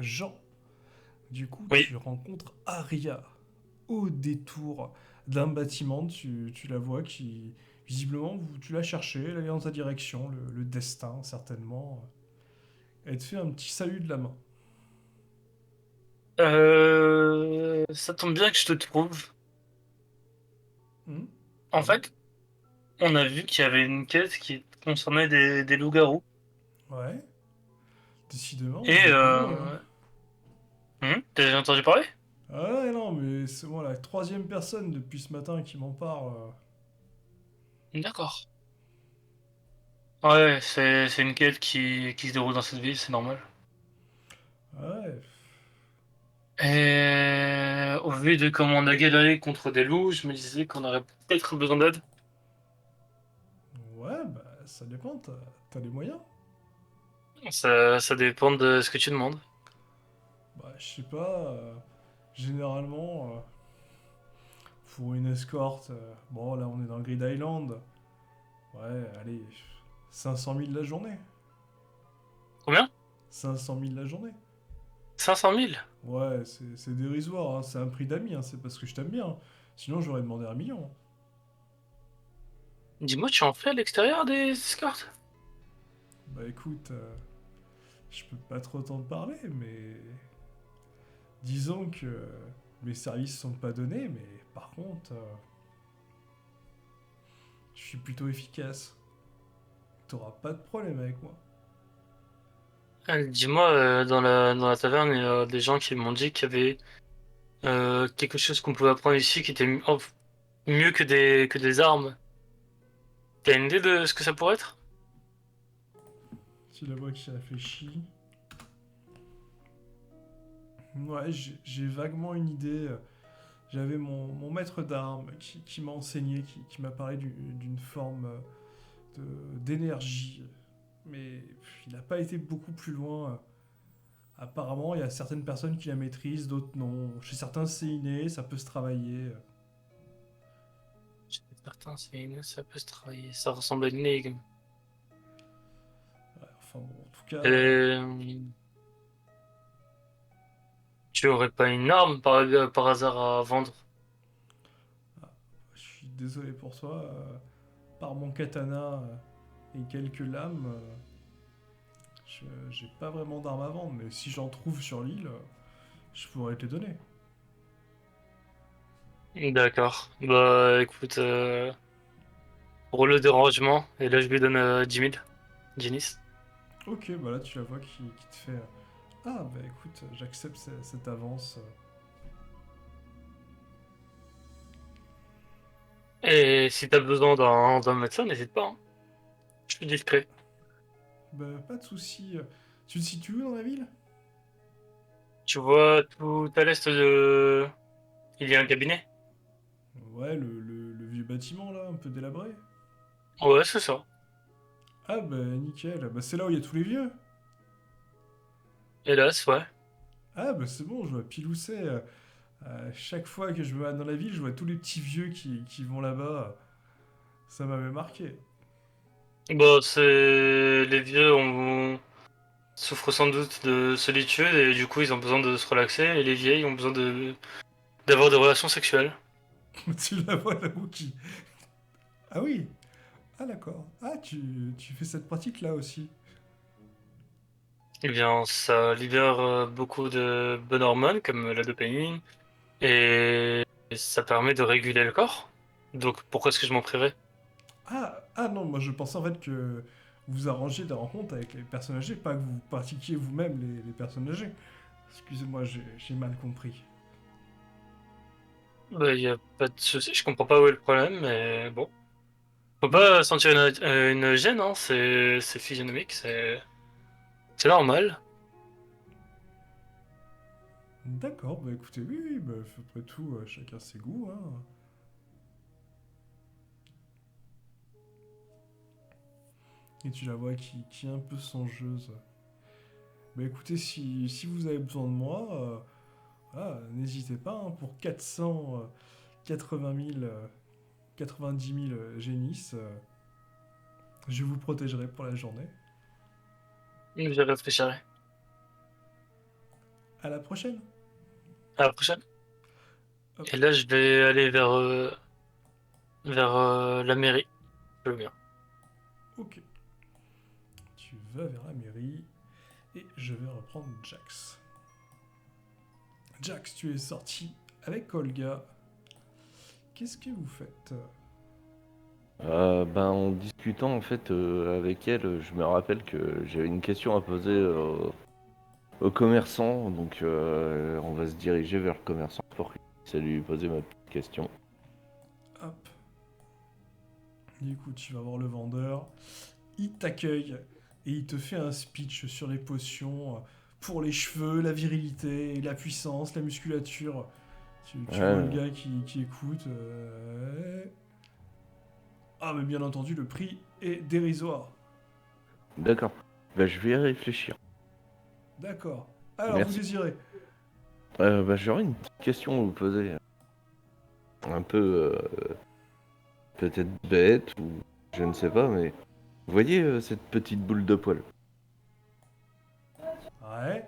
Jean. Du coup, Oui. tu rencontres Aria au détour d'un bâtiment. Tu la vois qui, visiblement, tu l'as cherchée, elle est dans ta direction, le destin, certainement. Elle te fait un petit salut de la main. Ça tombe bien que je te trouve. Hmm. En Dis-moi. fait, on a vu qu'il y avait une quête qui concernait des loups-garous. Ouais, décidément, Et vous êtes nombreux, hein. t'as déjà entendu parler? Ah ouais, non, mais c'est moi la troisième personne depuis ce matin qui m'en parle. D'accord. Ouais, c'est une quête qui se déroule dans cette ville, c'est normal. Ouais, Et au vu de comment on a galéré contre des loups, je me disais qu'on aurait peut-être besoin d'aide. ouais, bah ça dépend, t'as les moyens. Ça dépend de ce que tu demandes. Bah je sais pas, généralement, pour une escorte, bon là on est dans le Grid Island, ouais, allez, 500 000 la journée. Combien? 500 000 la journée. 500 000? Ouais, c'est dérisoire, hein, c'est un prix d'ami, hein, c'est parce que je t'aime bien. Sinon j'aurais demandé 1 million. Dis-moi, tu en fais à l'extérieur des escortes? Bah écoute, je peux pas trop t'en parler, mais disons que mes services sont pas donnés, mais par contre, je suis plutôt efficace. T'auras pas de problème avec moi. Dis-moi, dans la taverne, il y a des gens qui m'ont dit qu'il y avait quelque chose qu'on pouvait apprendre ici qui était mieux que des armes. T'as une idée de ce que ça pourrait être? Tu la vois qui réfléchit. Ouais, j'ai vaguement une idée. J'avais mon maître d'armes qui m'a enseigné, qui m'a parlé d'une forme d'énergie. Mais il n'a pas été beaucoup plus loin. Apparemment, il y a certaines personnes qui la maîtrisent, d'autres non. Chez certains, c'est inné, ça peut se travailler. Je suis certain, ça peut se travailler. Ça ressemble à une énigme. Ouais, enfin bon, en tout cas, Euh, Tu aurais pas une arme par hasard à vendre? ah, je suis désolé pour toi. Par mon katana et quelques lames, j'ai pas vraiment d'armes à vendre, mais si j'en trouve sur l'île, je pourrais te les donner. D'accord. Bah écoute, pour le dérangement, et là je lui donne 10 000, Genis. Ok, bah là tu la vois qui te fait ah bah écoute, j'accepte cette avance. Et si t'as besoin d'un médecin, n'hésite pas, hein. Je suis discret. Bah pas de souci. Tu te situes où dans la ville? Tu vois, tout à l'est de... Il y a un cabinet? Ouais, le vieux bâtiment là, un peu délabré. Ouais, c'est ça. Ah bah nickel, bah c'est là où il y a tous les vieux. Hélas, ouais. Ah bah c'est bon, je vois pile où c'est. Chaque fois que je me balade dans la ville, je vois tous les petits vieux qui vont là-bas. Ça m'avait marqué. Bon, c'est... Les vieux souffrent sans doute de solitude et du coup ils ont besoin de se relaxer et les vieilles ont besoin d'avoir des relations sexuelles. Tu la vois là-haut qui... Ah oui. Ah d'accord. Ah tu fais cette pratique là aussi. Eh bien, ça libère beaucoup de bonnes hormones comme la dopamine et ça permet de réguler le corps. Donc pourquoi est-ce que je m'en priverais? Ah non, moi je pensais en fait que vous arrangez des rencontres avec les personnes âgées, pas que vous pratiquiez vous-même les personnes âgées. Excusez-moi, j'ai mal compris. Bah, y a pas de souci, je comprends pas où est le problème, mais bon. Faut Hmm. pas sentir une gêne, hein, c'est physionomique, c'est normal. D'accord, bah écoutez, oui, oui, bah, après tout, chacun ses goûts, hein. Et tu la vois qui est un peu songeuse. Bah écoutez, si vous avez besoin de moi, n'hésitez pas, hein, pour 480 000, 90 000 génisses, je vous protégerai pour la journée. Je réfléchirai. À la prochaine. À la prochaine. Hop, Et là, je vais aller vers la mairie. Je veux bien. ok. Tu vas vers la mairie et je vais reprendre Jax. Jax, tu es sorti avec Olga. Qu'est-ce que vous faites? Ben, en discutant en fait avec elle, je me rappelle que j'avais une question à poser au commerçant, donc on va se diriger vers le commerçant pour qu'il puisse lui poser ma petite question. Hop. Du coup, tu vas voir le vendeur. Il t'accueille et il te fait un speech sur les potions pour les cheveux, la virilité, la puissance, la musculature. Tu vois le Ouais, gars qui écoute. Ah, mais bien entendu, le prix est dérisoire. d'accord. Ben, je vais y réfléchir. D'accord. Alors, vous Merci. désirez? Ben, j'aurais une petite question à vous poser, un peu peut-être bête ou je ne sais pas, mais vous voyez cette petite boule de poil? Ouais.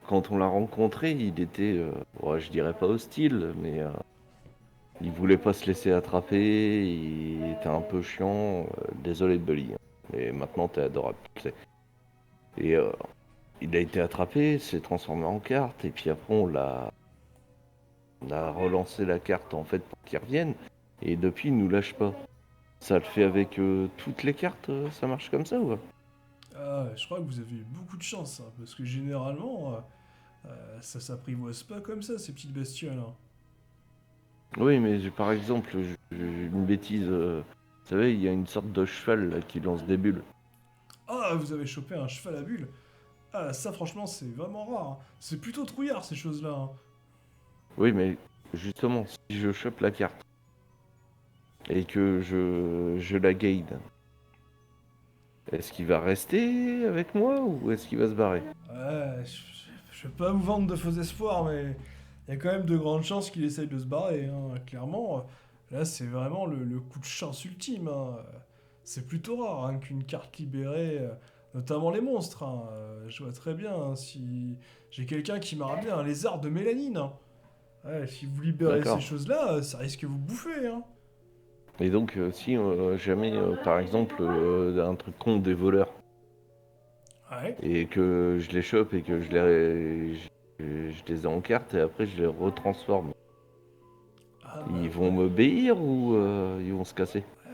Quand on l'a rencontré, il était, ouais, je dirais pas hostile, mais il voulait pas se laisser attraper, il était un peu chiant. Désolé de Bully, hein. Mais maintenant t'es adorable, tu sais. Et il a été attrapé, s'est transformé en carte, et puis après on a relancé la carte en fait pour qu'il revienne. Et depuis il nous lâche pas. Ça le fait avec toutes les cartes, ça marche comme ça ou pas? Ah, je crois que vous avez eu beaucoup de chance, hein, parce que généralement, ça s'apprivoise pas comme ça, ces petites bestioles, hein. Oui, mais par exemple, une bêtise, vous savez, il y a une sorte de cheval là, qui lance des bulles. Ah, vous avez chopé un cheval à bulle. Ah, ça, franchement, c'est vraiment rare, hein. C'est plutôt trouillard, ces choses-là, hein. Oui, mais justement, si je chope la carte et que je la guide, est-ce qu'il va rester avec moi ou est-ce qu'il va se barrer? Ouais, je vais pas vous vendre de faux espoirs, mais il y a quand même de grandes chances qu'il essaye de se barrer, hein. Clairement, là, c'est vraiment le coup de chance ultime, hein. C'est plutôt rare, hein, qu'une carte libérée, notamment les monstres, hein. Je vois très bien, hein, si j'ai quelqu'un qui m'a ramené un lézard de mélanine, hein. Ouais, si vous libérez ces D'accord. choses-là, ça risque de vous bouffer, hein. Et donc, si jamais, par exemple, un truc con des voleurs, Ouais. et que je les chope et que je les ai en carte et après je les retransforme, Ah ils bah vont ouais. m'obéir ou ils vont se casser? Euh,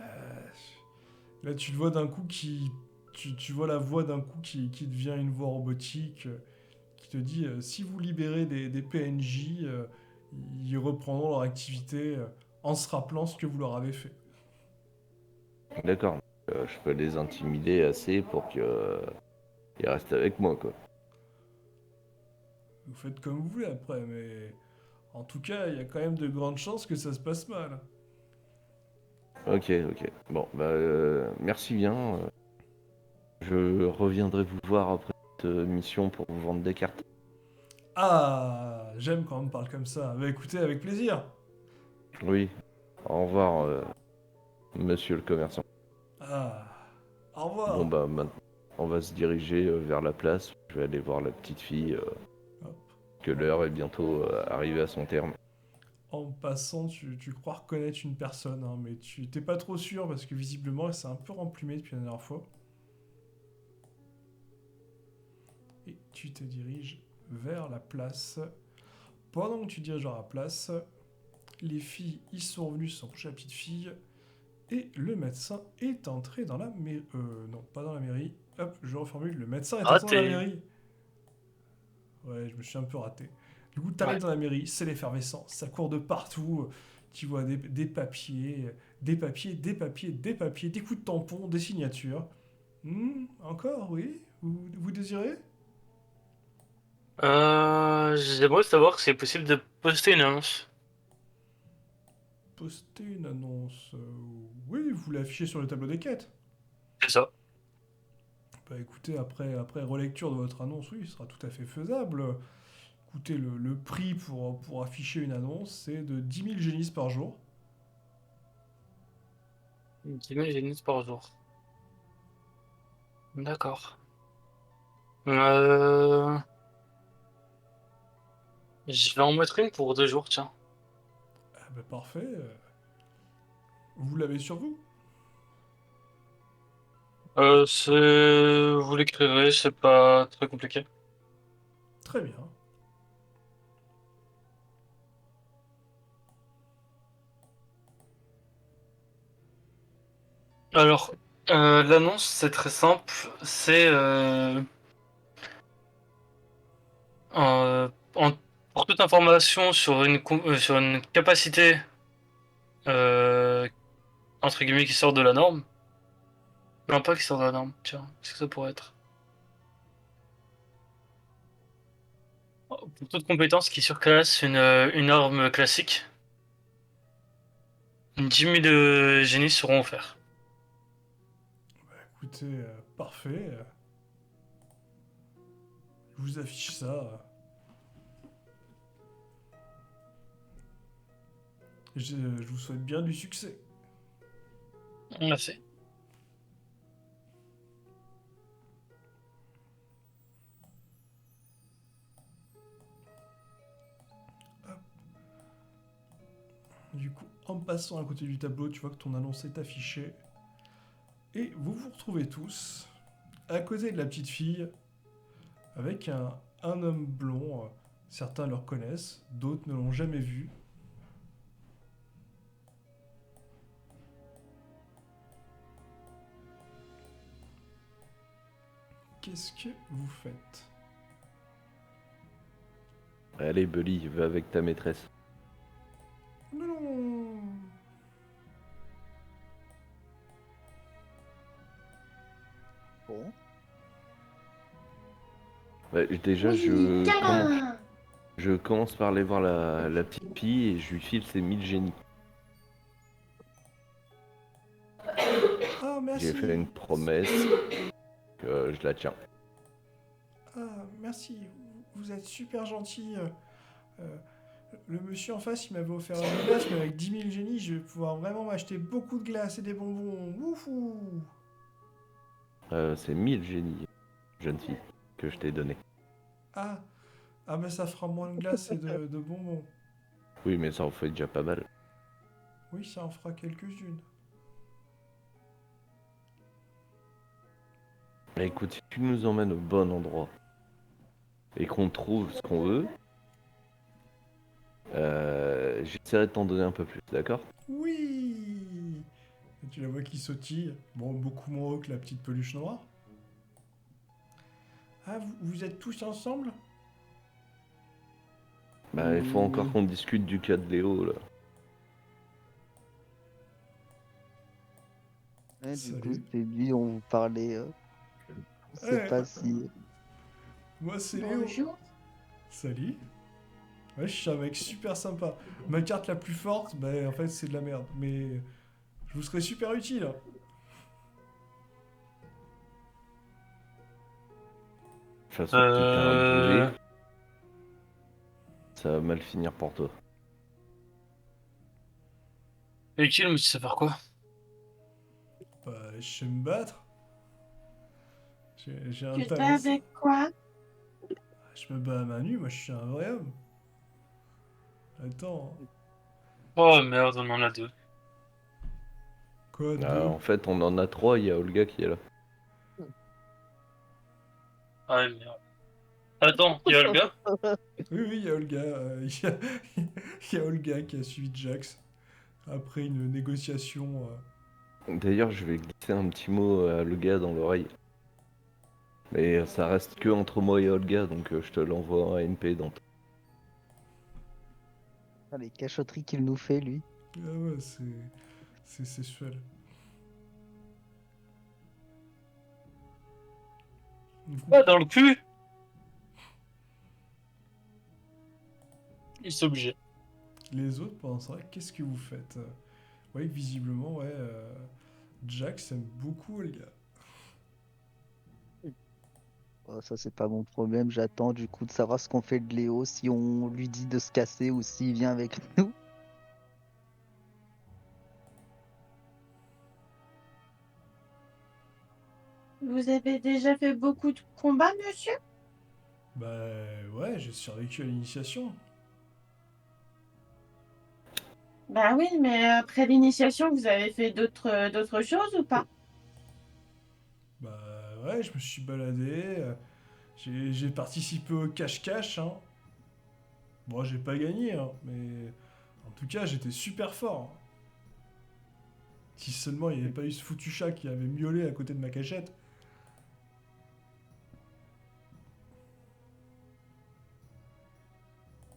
Là, tu le vois d'un coup qui... Tu vois la voix d'un coup qui devient une voix robotique, qui te dit si vous libérez des PNJ, ils reprendront leur activité en se rappelant ce que vous leur avez fait. D'accord. Je peux les intimider assez pour qu'ils restent avec moi, quoi. Vous faites comme vous voulez après, mais en tout cas, il y a quand même de grandes chances que ça se passe mal. Ok, ok. Bon, bah, merci bien. Je reviendrai vous voir après cette mission pour vous vendre des cartes. Ah, j'aime quand on me parle comme ça. Bah écoutez, avec plaisir. Oui, au revoir, monsieur le commerçant. Ah, au Bon, revoir. bah, maintenant, on va se diriger vers la place. Je vais aller voir la petite fille, Hop. que l'heure est bientôt arrivée à son terme. En passant, tu crois reconnaître une personne, hein, mais tu t'es pas trop sûr parce que visiblement elle s'est un peu remplumée depuis la dernière fois. Et tu te diriges vers la place. Pendant que tu te diriges vers la place, les filles, ils sont venus s'approcher de la petite fille. Et le médecin est entré dans la mairie. Non, pas dans la mairie. Hop, je reformule. Le médecin est entré dans la Raté. mairie. Ouais, je me suis un peu raté. Du coup, t'arrives Ouais. dans la mairie, c'est l'effervescence. Ça court de partout. Tu vois des papiers, des papiers, des papiers, des papiers, des coups de tampon, des signatures. Encore, oui. Vous désirez? J'aimerais savoir si c'est possible de poster une annonce. Poster une annonce. Oui, vous l'affichez sur le tableau des quêtes. C'est ça. Bah écoutez, après relecture de votre annonce, oui, ce sera tout à fait faisable. Écoutez, le prix pour afficher une annonce, c'est de 10 000 génisses par jour. 10 000 génisses par jour. D'accord. Euh... Je vais en mettre une pour 2 jours, tiens. Ah bah parfait. Vous l'avez sur vous? Vous l'écrirez, c'est pas très compliqué. Très bien. Alors, l'annonce, c'est très simple. C'est pour toute information sur sur une capacité euh, entre guillemets qui sort de la norme. Non, pas qui sort de la norme. Tiens, qu'est-ce que ça pourrait être? Pour toute compétence qui surclasse une arme classique, 10 000 de génie seront offerts. Écoutez, parfait. Je vous affiche ça. Je vous souhaite bien du succès. Merci. Du coup, en passant à côté du tableau, tu vois que ton annonce est affichée. Et vous vous retrouvez tous à côté de la petite fille avec un homme blond. Certains le reconnaissent, d'autres ne l'ont jamais vu. Qu'est-ce que vous faites? Allez, Bully, va avec ta maîtresse. Non. Bon. Déjà, Oui, câlin. je commence par aller voir la petite fille et je lui file ses 1000 génies. Ah, J'ai merci. fait une promesse que je la tiens. Ah, merci. Vous êtes super gentil. Euh, le monsieur en face, il m'avait offert une glace, mais avec 10 000 génies, je vais pouvoir vraiment m'acheter beaucoup de glace et des bonbons. Wouhou! C'est 1000 génies, jeune fille, que je t'ai donné. Ah, ah bah ça fera moins de glace et de bonbons. Oui, mais ça en fait déjà pas mal. Oui, ça en fera quelques-unes. Écoute, si tu nous emmènes au bon endroit et qu'on trouve ce qu'on veut, j'essaierai de t'en donner un peu plus, d'accord? Oui! Et tu la vois qui sautille. Bon, beaucoup moins haut que la petite peluche noire. Ah, vous êtes tous ensemble? Bah, il faut encore Oui. qu'on discute du cas de Léo, là. Ouais, du coup, Salut. c'est lui, on vous parlait. Je sais Ouais, pas si. moi c'est Léo. Bonjour. Salut. Ouais, je suis un mec super sympa. Ma carte la plus forte, bah en fait c'est de la merde. Mais je vous serais super utile. De toute façon, si t'es un boulet, Euh... ça va mal finir pour toi. Utile, mais tu sais faire quoi? Bah, je sais me battre. J'ai un Tu te talent. bats avec quoi? Je me bats à main nue, moi je suis un vrai homme. Attends, Oh merde, on en a 2. quoi, deux? En fait, on en a 3, il y a Olga qui est là. Ah ouais, merde. Attends, il y a le gars? Oui, oui, il y a Olga. Il y a Olga qui a suivi Jax après une négociation. D'ailleurs, je vais glisser un petit mot à Olga dans l'oreille. Mais ça reste que entre moi et Olga, donc je te l'envoie en ANP dans Ah, les cachotteries qu'il nous fait, lui. Ah ouais, c'est sexuel. Du coup, Ah, dans le cul? Il s'est obligé. les autres pendant ça, qu'est-ce que vous faites? Ouais, visiblement, ouais, Jax aime beaucoup Olga. Oh, ça, c'est pas mon problème. J'attends du coup de savoir ce qu'on fait de Léo, si on lui dit de se casser ou s'il vient avec nous. Vous avez déjà fait beaucoup de combats, monsieur? Bah ouais, j'ai survécu à l'initiation. Bah oui, mais après l'initiation, vous avez fait d'autres choses ou pas? Bah ouais, je me suis baladé, j'ai participé au cache-cache, hein. Bon, j'ai pas gagné, hein, mais en tout cas, j'étais super fort, hein. Si seulement il n'y avait pas eu ce foutu chat qui avait miaulé à côté de ma cachette.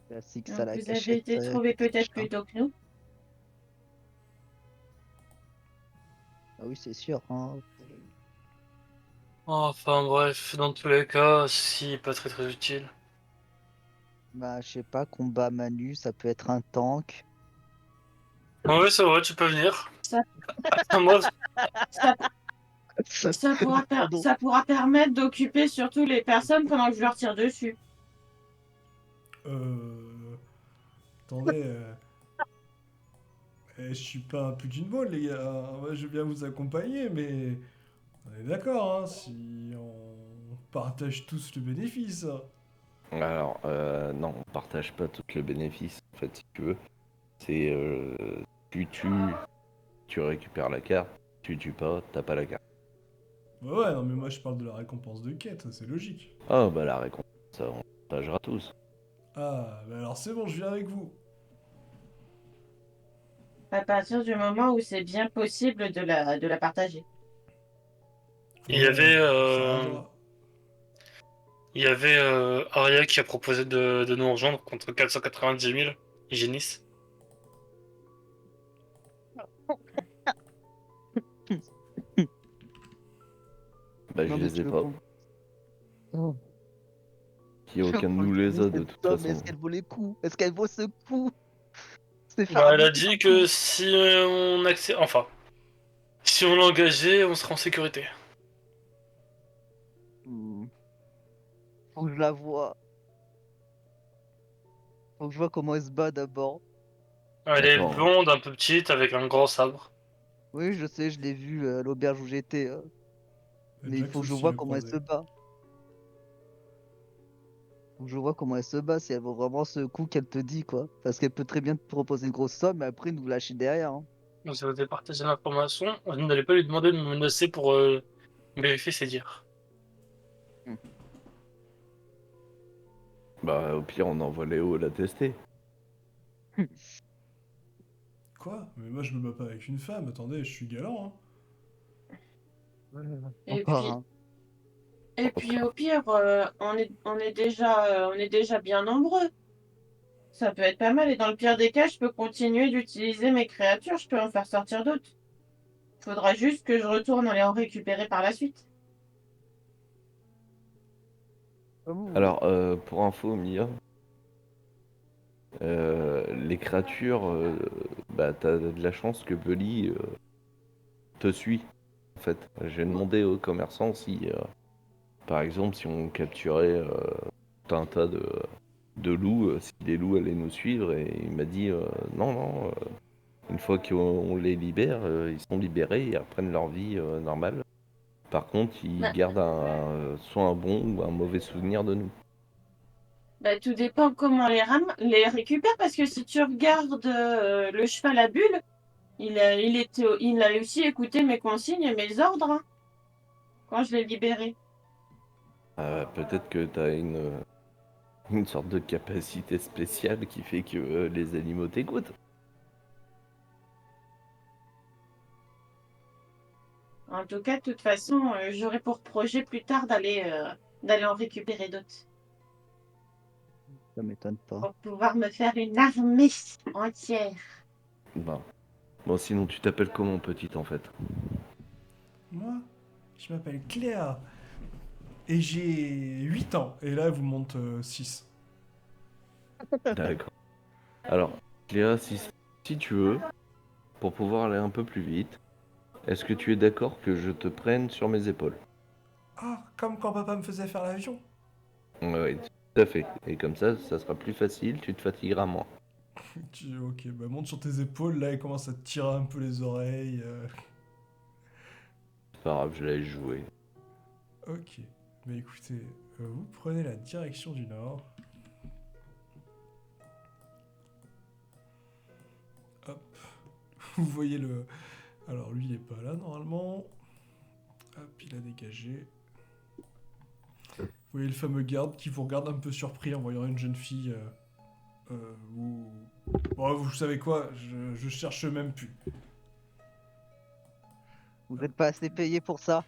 Classique, ça, Donc la vous avez cachette. été trouvé peut-être Chat. plus tôt que nous. Ah oui, c'est sûr, hein. Enfin bref, dans tous les cas, si, pas très très utile. Bah, je sais pas, combat Manu, ça peut être un tank. Ouais, c'est vrai, tu peux venir. Ça, Moi, ça, Pardon. ça pourra permettre d'occuper surtout les personnes pendant que je leur tire dessus. Euh... Attendez, je suis pas un putain de ball, les gars. Moi, je veux bien vous accompagner, mais on est d'accord, hein, si on partage tous le bénéfice, hein. Alors, non, on partage pas tout le bénéfice, en fait, si tu veux. C'est, tu tues, tu récupères la carte, tu tues pas, t'as pas la carte. Ouais, ouais, non, mais moi je parle de la récompense de quête, ça, c'est logique. Ah, bah la récompense, ça, on partagera tous. Ah, bah alors c'est bon, je viens avec vous. À partir du moment où c'est bien possible de la partager. il y Ouais, avait, ça arrivera. il y avait Aria qui a proposé de nous rejoindre contre 490 000 hygiénistes. Bah, je Non, mais les tu ai veux pas. qu'on. Oh. Qui aucun de nous les a, de Cette toute somme, façon. est-ce qu'elle vaut les coups? Est-ce qu'elle vaut ce coup? C'est Bah, elle a faramineux dit un que coup. si on accepte, enfin, si on l'engageait, on serait en sécurité. Hmm. Faut que je la vois. Faut que je vois comment elle se bat d'abord. Elle est Attends, blonde, un peu petite, avec un grand sabre. Oui, je sais, je l'ai vu à l'auberge où j'étais. Mais il Jax faut que je aussi vois le comment elle se croisé. bat. Faut que je vois comment elle se bat, si elle vaut vraiment ce coup qu'elle te dit, quoi. Parce qu'elle peut très bien te proposer une grosse somme et après nous lâcher derrière, hein. Donc, ça vous avez partagé l'information. Vous n'allez pas lui demander de me menacer pour vérifier ses dires. Hmm. bah au pire, on envoie Léo la tester. Quoi? Mais moi je me bats pas avec une femme, attendez, je suis galant, hein. Et Encore, puis, hein. et puis au pire, on est déjà bien nombreux. Ça peut être pas mal. Et dans le pire des cas, je peux continuer d'utiliser mes créatures. Je peux en faire sortir d'autres. Faudra juste que je retourne les en récupérer par la suite. Comme vous voulez. Alors, pour info, Mia, les créatures, bah t'as de la chance que Bully te suit. En fait, j'ai demandé aux commerçants si, par exemple, si on capturait tout un tas de loups, si les loups allaient nous suivre, et il m'a dit non, non, une fois qu'on les libère, ils sont libérés, ils reprennent leur vie normale. Par contre, ils Bah, gardent soit un bon ou un mauvais souvenir de nous. bah, tout dépend comment les récupère. Parce que si tu regardes le cheval à bulle, il a aussi écouté mes consignes et mes ordres hein, quand je l'ai libéré. Peut-être que tu as une sorte de capacité spéciale qui fait que les animaux t'écoutent. En tout cas, de toute façon, j'aurai pour projet plus tard d'aller en récupérer d'autres. Ça m'étonne pas. Pour pouvoir me faire une armée entière. Ben, bon, sinon, tu t'appelles comment, petite, en fait? Moi, je m'appelle Cléa et j'ai 8 ans. Et là, elle vous monte 6. D'accord. Alors, Cléa, si tu veux, pour pouvoir aller un peu plus vite, est-ce que tu es d'accord que je te prenne sur mes épaules? Ah, comme quand papa me faisait faire l'avion. Oui, tout à fait. Et comme ça sera plus facile, tu te fatigueras moins. Ok, bah monte sur tes épaules, là, elle commence à te tirer un peu les oreilles. C'est pas grave, je laisse jouer. Ok, bah écoutez, vous prenez la direction du nord. Hop. Vous voyez le... Alors lui il est pas là normalement. Hop, il a dégagé. Vous voyez le fameux garde qui vous regarde un peu surpris en voyant une jeune fille. Bon, vous savez quoi, je cherche même plus. Vous n'êtes pas assez payé pour ça.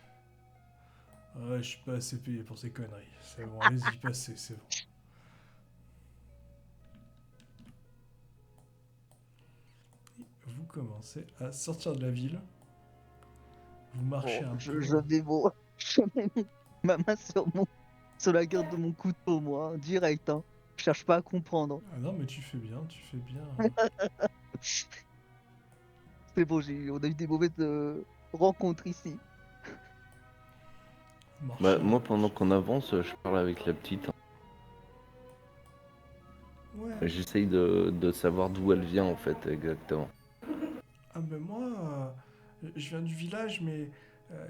Ouais, je suis pas assez payé pour ces conneries. C'est bon, allez-y, passez, c'est bon. Vous commencez à sortir de la ville. Vous marchez un peu. Je mets je mets ma main sur la garde de mon couteau, moi, hein, direct. Hein. Je cherche pas à comprendre. Ah non, mais tu fais bien, tu fais bien. C'est bon, on a eu des mauvaises rencontres ici. Vous marchez Bah, un moi, peu. pendant qu'on avance, je parle avec la petite. Ouais. J'essaye de savoir d'où elle vient, en fait, exactement. Ah ben moi, je viens du village, mais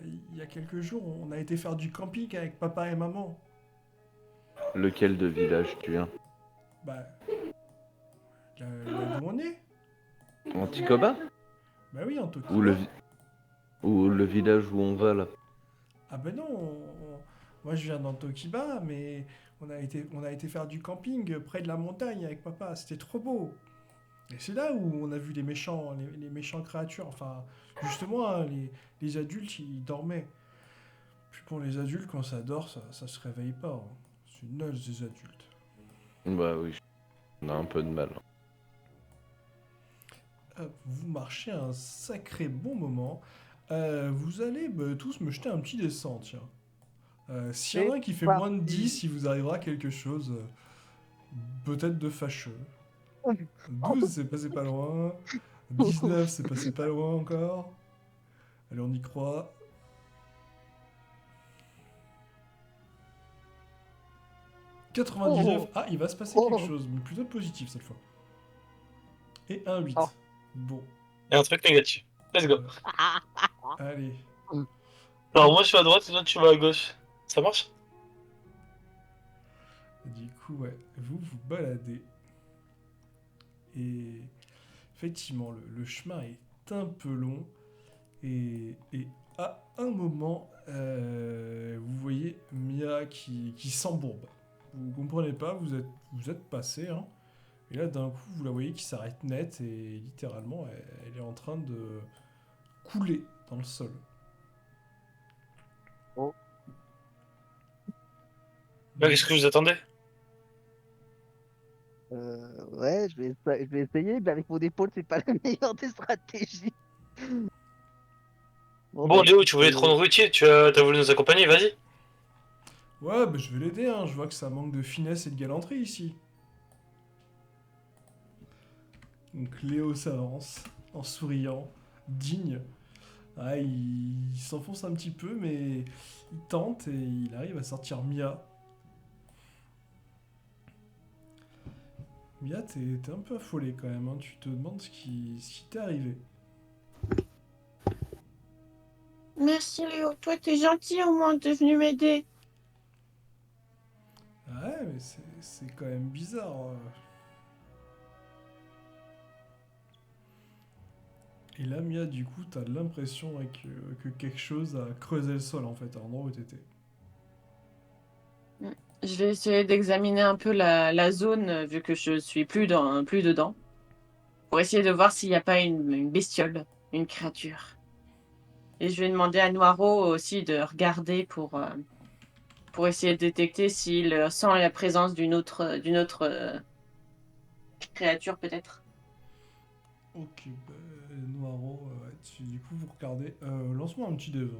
il y a quelques jours, on a été faire du camping avec papa et maman. Lequel de village tu viens? Bah, là d'où on est. Anticoba? Bah oui, en Tokiba. Ou le village où on va, là? Ah ben non, moi je viens d'Antokiba, mais on a été faire du camping près de la montagne avec papa, c'était trop beau. Et c'est là où on a vu les méchants créatures, enfin justement hein, les adultes ils dormaient. Puis pour les adultes quand ça dort ça se réveille pas, hein. C'est nul des adultes. Bah oui, on a un peu de mal. Hop, vous marchez un sacré bon moment. Vous allez tous me jeter un petit dessin, tiens. S'il y en a un qui fait C'est moins de parti. 10, il vous arrivera quelque chose peut-être de fâcheux. 12, c'est passé pas loin. 19, c'est passé pas loin encore. Allez, on y croit. 99. Oh. Ah, il va se passer Oh. quelque chose, mais plutôt positif cette fois. Et un 8. Oh. Bon, Et un truc négatif. Let's go. allez. Alors moi je suis à droite et toi tu vas à gauche. Ça marche? Du coup, ouais, vous vous baladez. Et effectivement, le chemin est un peu long. Et à un moment, vous voyez Mia qui s'embourbe. Vous comprenez pas, vous êtes passé, hein. Et là, d'un coup, vous la voyez qui s'arrête net et littéralement, elle est en train de couler dans le sol. Oh. Bah, qu'est-ce que vous attendez? Ouais, je vais essayer, mais avec mon épaule, c'est pas la meilleure des stratégies. Bon bah, Léo, tu voulais te écoutez, rendre utile, t'as voulu nous accompagner, vas-y. Ouais, bah, je vais l'aider, hein. Je vois que ça manque de finesse et de galanterie ici. Donc Léo s'avance en souriant, digne. Ah, il s'enfonce un petit peu, mais il tente et il arrive à sortir Mia. Mia, t'es un peu affolée quand même, hein. Tu te demandes ce qui t'est arrivé. Merci Léo, toi t'es gentil au moins de venu m'aider. Ah ouais, mais c'est quand même bizarre. Et là, Mia, du coup, t'as l'impression ouais, que quelque chose a creusé le sol, en fait, à l'endroit où t'étais. Je vais essayer d'examiner un peu la zone, vu que je suis plus dedans, pour essayer de voir s'il n'y a pas une bestiole, une créature. Et je vais demander à Noiro aussi de regarder pour essayer de détecter s'il sent la présence d'une autre créature peut-être. Ok, bah, Noiro, ouais, du coup, vous regardez. Lance-moi un petit dé 20.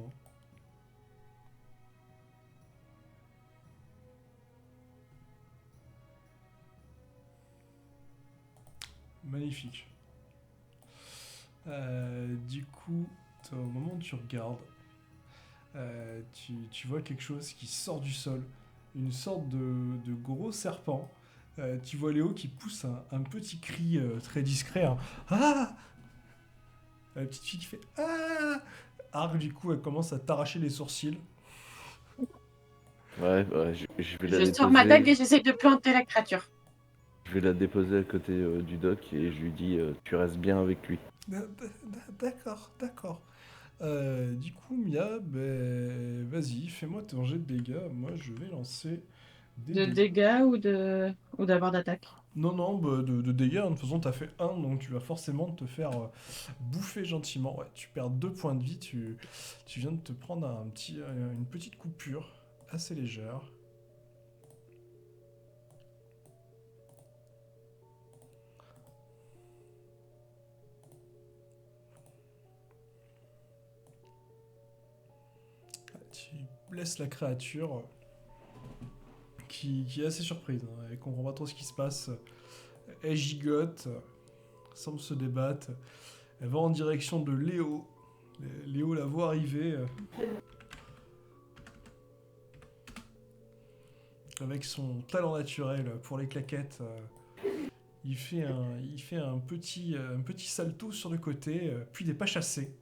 Magnifique. Du coup, au moment où tu regardes, tu vois quelque chose qui sort du sol, une sorte de gros serpent. Tu vois Léo qui pousse un petit cri très discret. Hein. Ah. La petite fille qui fait Ah. Arc, du coup, elle commence à t'arracher les sourcils. Ouais, je vais la Je sors ma dague déposer. et j'essaie de planter la créature. Je vais la déposer à côté du doc et je lui dis tu restes bien avec lui. D'accord, d'accord. Du coup, Mia, ben, vas-y, fais-moi ton jet de dégâts. Moi, je vais lancer des De dés. dégâts ou d'abord d'attaque? Non, non, bah, de dégâts. De toute façon, t'as fait un, donc tu vas forcément te faire bouffer gentiment. Ouais, tu perds 2 points de vie. Tu viens de te prendre une petite coupure assez légère. Tu blesses la créature qui est assez surprise. Hein. Elle comprend pas trop ce qui se passe. Elle gigote, semble se débattre. Elle va en direction de Léo. Léo la voit arriver avec son talent naturel pour les claquettes. Il fait un petit salto sur le côté, puis des pas chassés.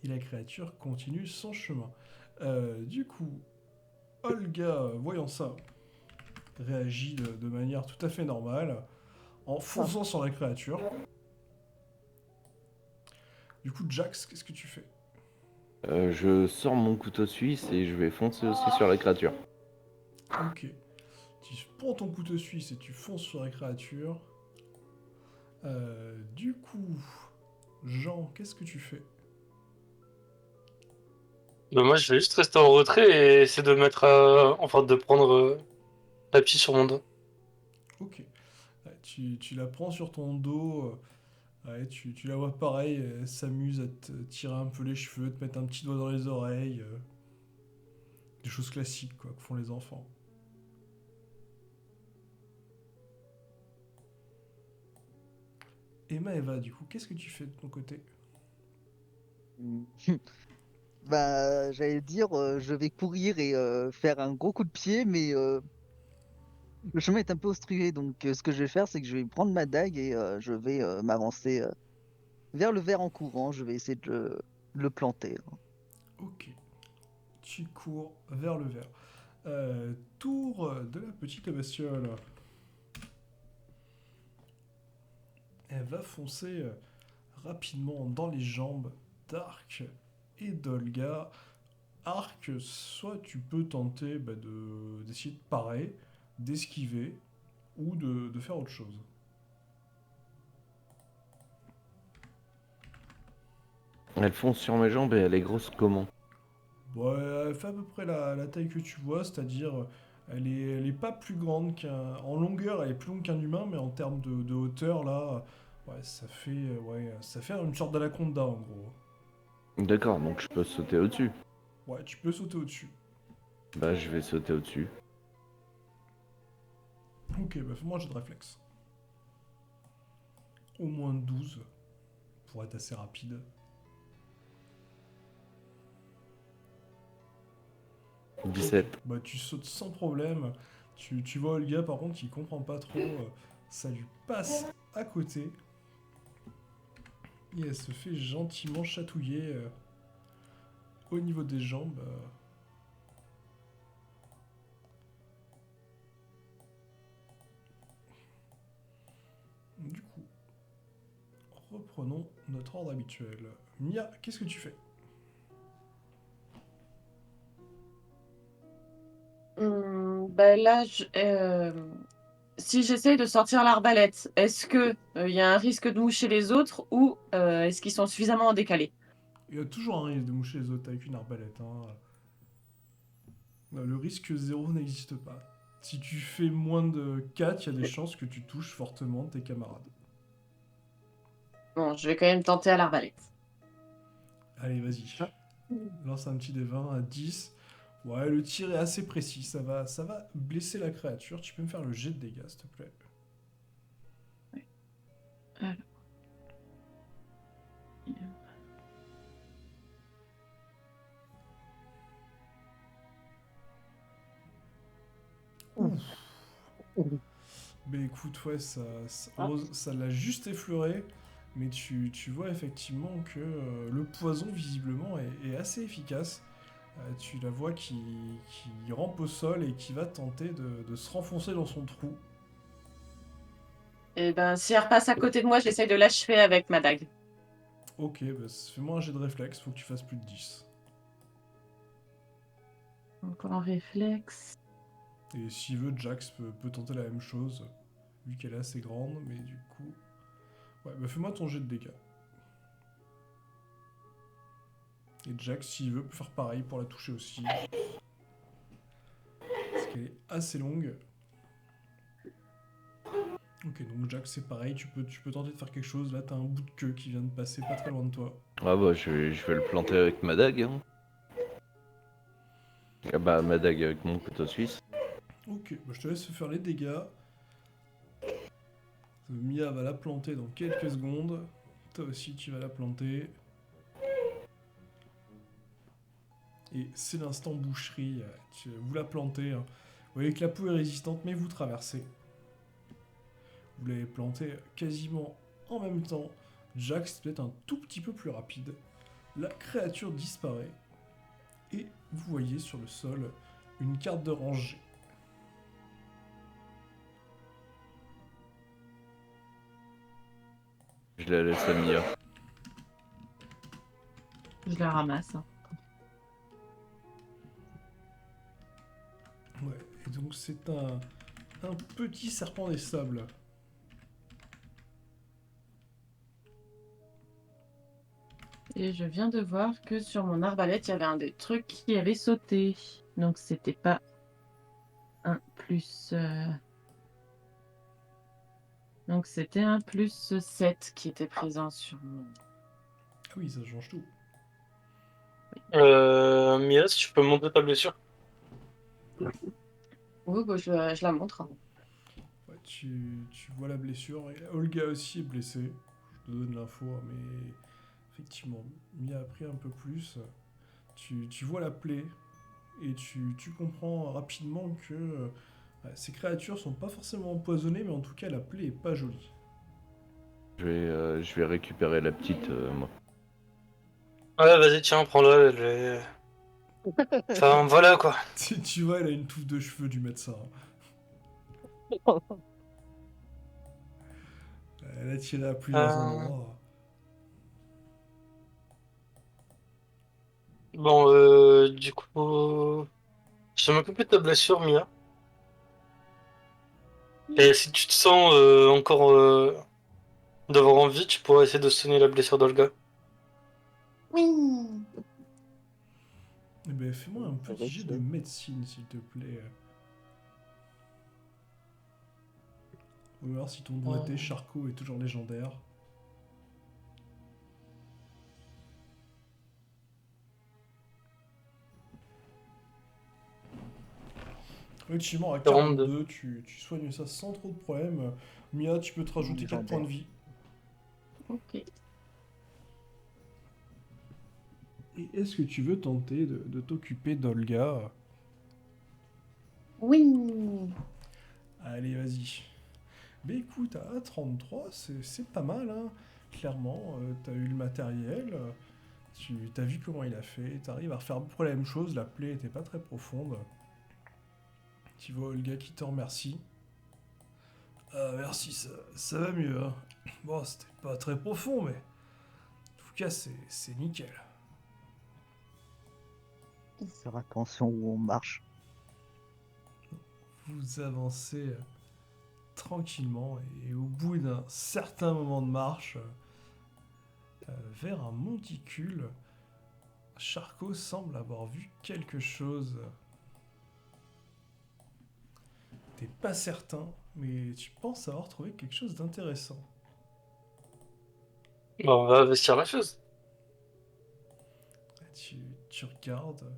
Et la créature continue son chemin. Du coup, Olga, voyant ça, réagit de manière tout à fait normale, en fonçant sur la créature. Du coup, Jax, qu'est-ce que tu fais? Je sors mon couteau suisse et je vais foncer aussi sur la créature. Ok. Tu prends ton couteau suisse et tu fonces sur la créature. Du coup, Jean, qu'est-ce que tu fais? Bah, moi, je vais juste rester en retrait et essayer de mettre, enfin, de prendre l'appui sur mon dos. Ok. Ouais, tu la prends sur ton dos. Ouais, tu la vois pareil, elle s'amuse à te tirer un peu les cheveux, te mettre un petit doigt dans les oreilles. Des choses classiques, quoi, que font les enfants. Emma, Eva, du coup, qu'est-ce que tu fais de ton côté? Bah, j'allais dire, je vais courir et faire un gros coup de pied, mais le chemin est un peu obstrué. Donc, ce que je vais faire, c'est que je vais prendre ma dague et je vais m'avancer vers le ver en courant. Je vais essayer de le planter. Ok. Tu cours vers le verre. Tour de la petite bestiole. Elle va foncer rapidement dans les jambes d'Arc et d'Olga. Arc, soit tu peux tenter d'essayer de parer, d'esquiver ou de faire autre chose. Elle fonce sur mes jambes et elle est grosse comment? Bon, elle fait à peu près la taille que tu vois, c'est-à-dire elle est pas plus grande qu'un... En longueur, elle est plus longue qu'un humain, mais en termes de hauteur, là, ouais, ça fait une sorte d'anaconda, en gros. D'accord, donc je peux sauter au-dessus. Ouais, tu peux sauter au-dessus. Bah je vais sauter au-dessus. Ok, bah fais-moi un jet de réflexe. Au moins 12, pour être assez rapide. 17. Ok, bah tu sautes sans problème. Tu vois Olga, par contre, qui comprend pas trop. Ça lui passe à côté. Et elle se fait gentiment chatouiller au niveau des jambes. Du coup, reprenons notre ordre habituel. Mia, qu'est-ce que tu fais? Ben là, si j'essaye de sortir l'arbalète, est-ce que il y a un risque de moucher les autres ou est-ce qu'ils sont suffisamment décalés? Il y a toujours un risque de moucher les autres avec une arbalète. Hein. Le risque zéro n'existe pas. Si tu fais moins de 4, il y a des chances que tu touches fortement tes camarades. Bon, je vais quand même tenter à l'arbalète. Allez, vas-y. Ah. Lance un petit des 20 à 10. Ouais, le tir est assez précis. Ça va blesser la créature. Tu peux me faire le jet de dégâts, s'il te plaît. Alors. Mais écoute, ouais, ça l'a juste effleuré. Mais tu vois effectivement que le poison, visiblement, est assez efficace. Tu la vois qui rampe au sol et qui va tenter de se renfoncer dans son trou. Et ben, si elle repasse à côté de moi, j'essaye de l'achever avec ma dague. Ok, bah, fais-moi un jet de réflexe, faut que tu fasses plus de 10. Encore un réflexe. Et s'il veut, Jax peut tenter la même chose, vu qu'elle est assez grande, mais du coup... Ouais, bah fais-moi ton jet de dégâts. Et Jax, s'il veut, peut faire pareil pour la toucher aussi. Parce qu'elle est assez longue. Ok, donc Jax, c'est pareil, tu peux tenter de faire quelque chose. Là, t'as un bout de queue qui vient de passer pas très loin de toi. Ah bah je vais le planter avec ma dague. Hein. Ah bah ma dague avec mon couteau suisse. Ok, bah, je te laisse faire les dégâts. Mia va la planter dans quelques secondes. Toi aussi, tu vas la planter. Et c'est l'instant boucherie. Vous la plantez. Hein. Vous voyez que la peau est résistante, mais vous traversez. Vous l'avez plantée quasiment en même temps. Jax, peut-être un tout petit peu plus rapide. La créature disparaît. Et vous voyez sur le sol une carte de rangée. Je la laisse à Mia. Je la ramasse. Hein. Ouais, et donc c'est un petit serpent des sables. Et je viens de voir que sur mon arbalète, il y avait un des trucs qui avait sauté. Donc c'était pas un plus. Donc c'était un plus 7 qui était présent sur mon. Ah oui, ça change tout. Mia, si tu peux monter ta blessure. Oui, bah, je la montre. Hein. Ouais, tu vois la blessure. Et Olga aussi est blessée. Je te donne l'info, hein, mais effectivement, Mia a pris un peu plus. Tu vois la plaie et tu comprends rapidement que ces créatures sont pas forcément empoisonnées, mais en tout cas la plaie est pas jolie. Je vais récupérer la petite, moi. Ouais, vas-y, tiens, prends-la. Enfin, voilà quoi. Tu vois, elle a une touffe de cheveux du médecin. Elle a tiré à plusieurs Euh, endroits. Bon, du coup, je vais m'occuper de ta blessure, Mia. Et si tu te sens encore d'avoir envie, tu pourras essayer de soigner la blessure d'Olga. Oui. Eh ben, fais-moi un petit jet de Ok. médecine, s'il te plaît. On va voir si ton doigté Charcot est toujours légendaire. Effectivement, à 42. 42, tu soignes ça sans trop de problème. Mia, tu peux te rajouter 4 points de vie. Ok. Et est-ce que tu veux tenter de t'occuper d'Olga? Oui. Allez, vas-y. Mais écoute, à 33, c'est pas mal, hein. Clairement, t'as eu le matériel, tu t'as vu comment il a fait, t'arrives à refaire à peu près la même chose, la plaie était pas très profonde. Tu vois Olga qui te remercie. Ah, merci, ça va mieux, hein. Bon, c'était pas très profond, mais en tout cas, c'est nickel. Faire attention où on marche. Vous avancez tranquillement et au bout d'un certain moment de marche vers un monticule, Charcot semble avoir vu quelque chose. T'es pas certain, mais tu penses avoir trouvé quelque chose d'intéressant. Bon, on va investir la chose. Tu, tu regardes,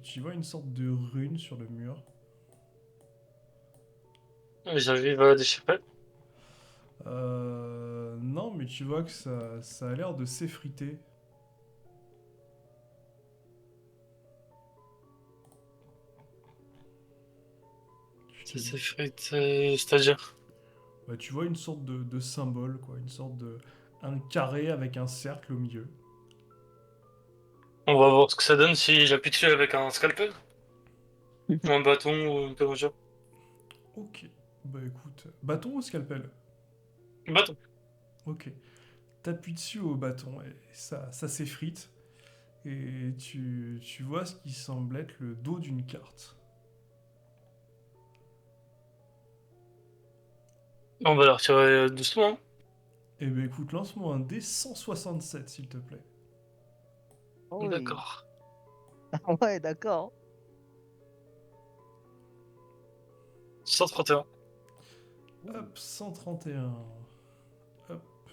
tu vois une sorte de rune sur le mur. J'arrive à la déchiffrer. Non, mais tu vois que ça a l'air de s'effriter. Tu te Ça dis- s'effrite, c'est-à-dire. Ouais, tu vois une sorte de symbole, quoi, une sorte de... Un carré avec un cercle au milieu. On va voir ce que ça donne si j'appuie dessus avec un scalpel, ou un bâton, ou une pérogia. Ok, bah écoute, bâton ou scalpel? Bâton. Ok. T'appuies dessus au bâton et ça s'effrite. Et tu vois ce qui semble être le dos d'une carte. On va la retirer doucement. Eh ben écoute, lance-moi un dé 167 s'il te plaît. Oh oui. D'accord. Ouais, d'accord. 131. Hop, 131. Hop,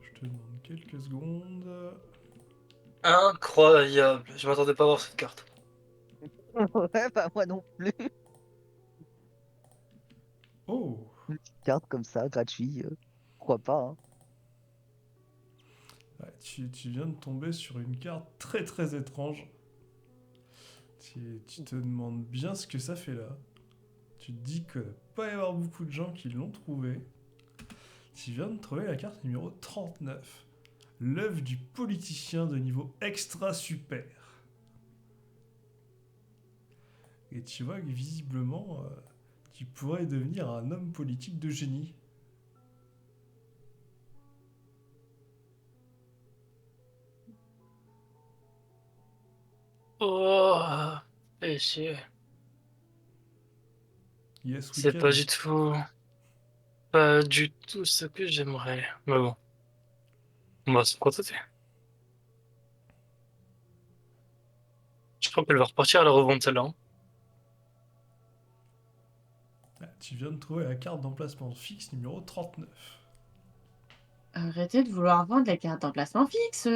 je te demande quelques secondes. Incroyable. Je m'attendais pas à voir cette carte. Ouais, bah moi non plus. Oh, Une petite carte comme ça, gratuit. Pourquoi pas, hein. ouais, tu viens de tomber sur une carte très très étrange. Tu te demandes bien ce que ça fait là. Tu te dis qu'il ne va pas y avoir beaucoup de gens qui l'ont trouvé. Tu viens de trouver la carte numéro 39. L'œuvre du politicien de niveau extra super. Et tu vois que visiblement, tu pourrais devenir un homme politique de génie. Oh, et chier. Yes, we C'est pas can. du tout, pas du tout ce que j'aimerais. Mais bon, on va se contenter. Je crois qu'elle va repartir à la revente celle-là, hein. Ah, tu viens de trouver la carte d'emplacement fixe numéro 39. Arrêtez de vouloir vendre les cartes d'emplacement fixe.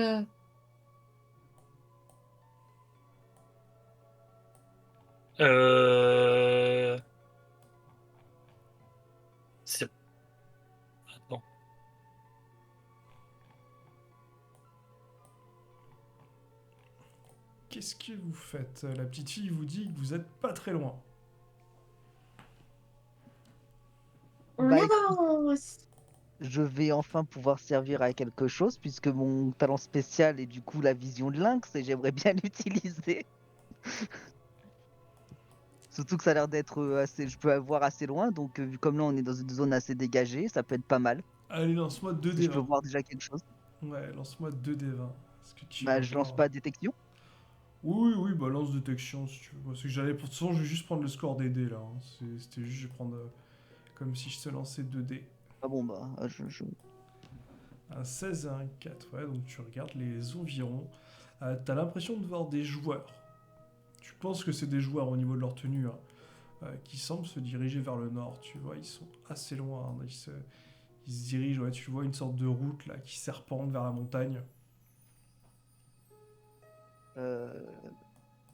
Euh... C'est... Attends. Qu'est-ce que vous faites? La petite fille vous dit que vous êtes pas très loin. Bah On écoute, avance. je vais enfin pouvoir servir à quelque chose puisque mon talent spécial est du coup la vision de lynx et j'aimerais bien l'utiliser. Surtout que ça a l'air d'être assez, je peux avoir assez loin, donc vu comme là on est dans une zone assez dégagée, ça peut être pas mal. Allez, lance-moi Si je peux 2d20. voir déjà quelque chose, Ouais, lance-moi 2d20. Est-ce que tu vas bah je lance pas voir? détection. Oui, oui, bah lance détection si tu veux. Parce que j'allais pour toute façon, je vais juste prendre le score des dés là, hein. C'était juste, je vais prendre comme si je te lançais 2 dés. Ah bon bah Un 16 et un 4, ouais, donc tu regardes les environs. T'as l'impression de voir des joueurs. Tu penses que c'est des joueurs au niveau de leur tenue, hein, qui semblent se diriger vers le nord. Tu vois, ils sont assez loin, hein. Ils se dirigent, ouais, tu vois une sorte de route là qui serpente vers la montagne. euh,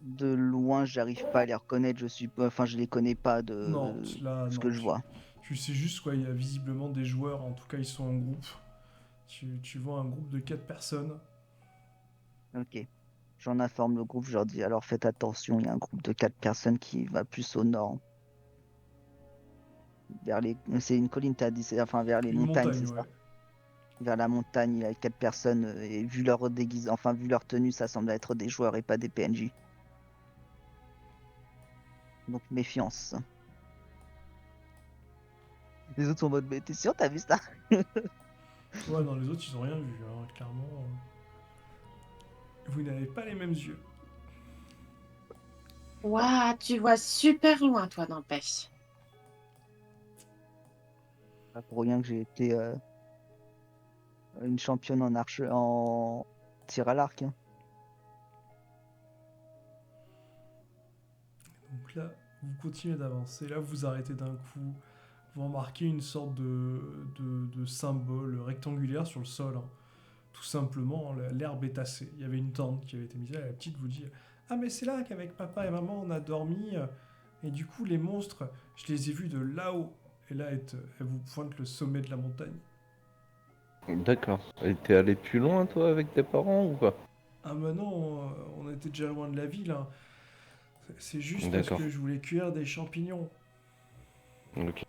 de loin j'arrive pas à les reconnaître, je suis pas, enfin je les connais pas Non, de là, ce non, que je vois. tu sais juste quoi, il y a visiblement des joueurs, en tout cas ils sont en groupe. Tu vois un groupe de 4 personnes. Ok. J'en informe le groupe, je leur dis alors faites attention, il y a un groupe de 4 personnes qui va plus au nord, vers les. C'est une colline, t'as dit, enfin vers les Une montagnes, montagne, c'est ça? ouais. Vers la montagne, il y a 4 personnes, et vu leur enfin vu leur tenue, ça semble être des joueurs et pas des PNJ. Donc méfiance. Les autres sont en mode, mais t'es sûr, t'as vu ça? Ouais, non, les autres ils ont rien vu, hein, clairement. Vous n'avez pas les mêmes yeux. Ouah, tu vois super loin, toi, n'empêche. Pas pour rien que j'ai été une championne en arche, en tir à l'arc, hein. Donc là, vous continuez d'avancer. Là, vous arrêtez d'un coup. Vous remarquez une sorte de symbole rectangulaire sur le sol, hein. Tout simplement, l'herbe est tassée. Il y avait une tente qui avait été mise là. La petite vous dit: ah, mais c'est là qu'avec papa et maman on a dormi. Et du coup, les monstres, je les ai vus de là-haut. Et là, elle vous pointe le sommet de la montagne. D'accord. Et t'es allé plus loin, toi, avec tes parents ou pas? Ah, bah non, on était déjà loin de la ville, hein. C'est juste parce D'accord. que je voulais cueillir des champignons. Ok.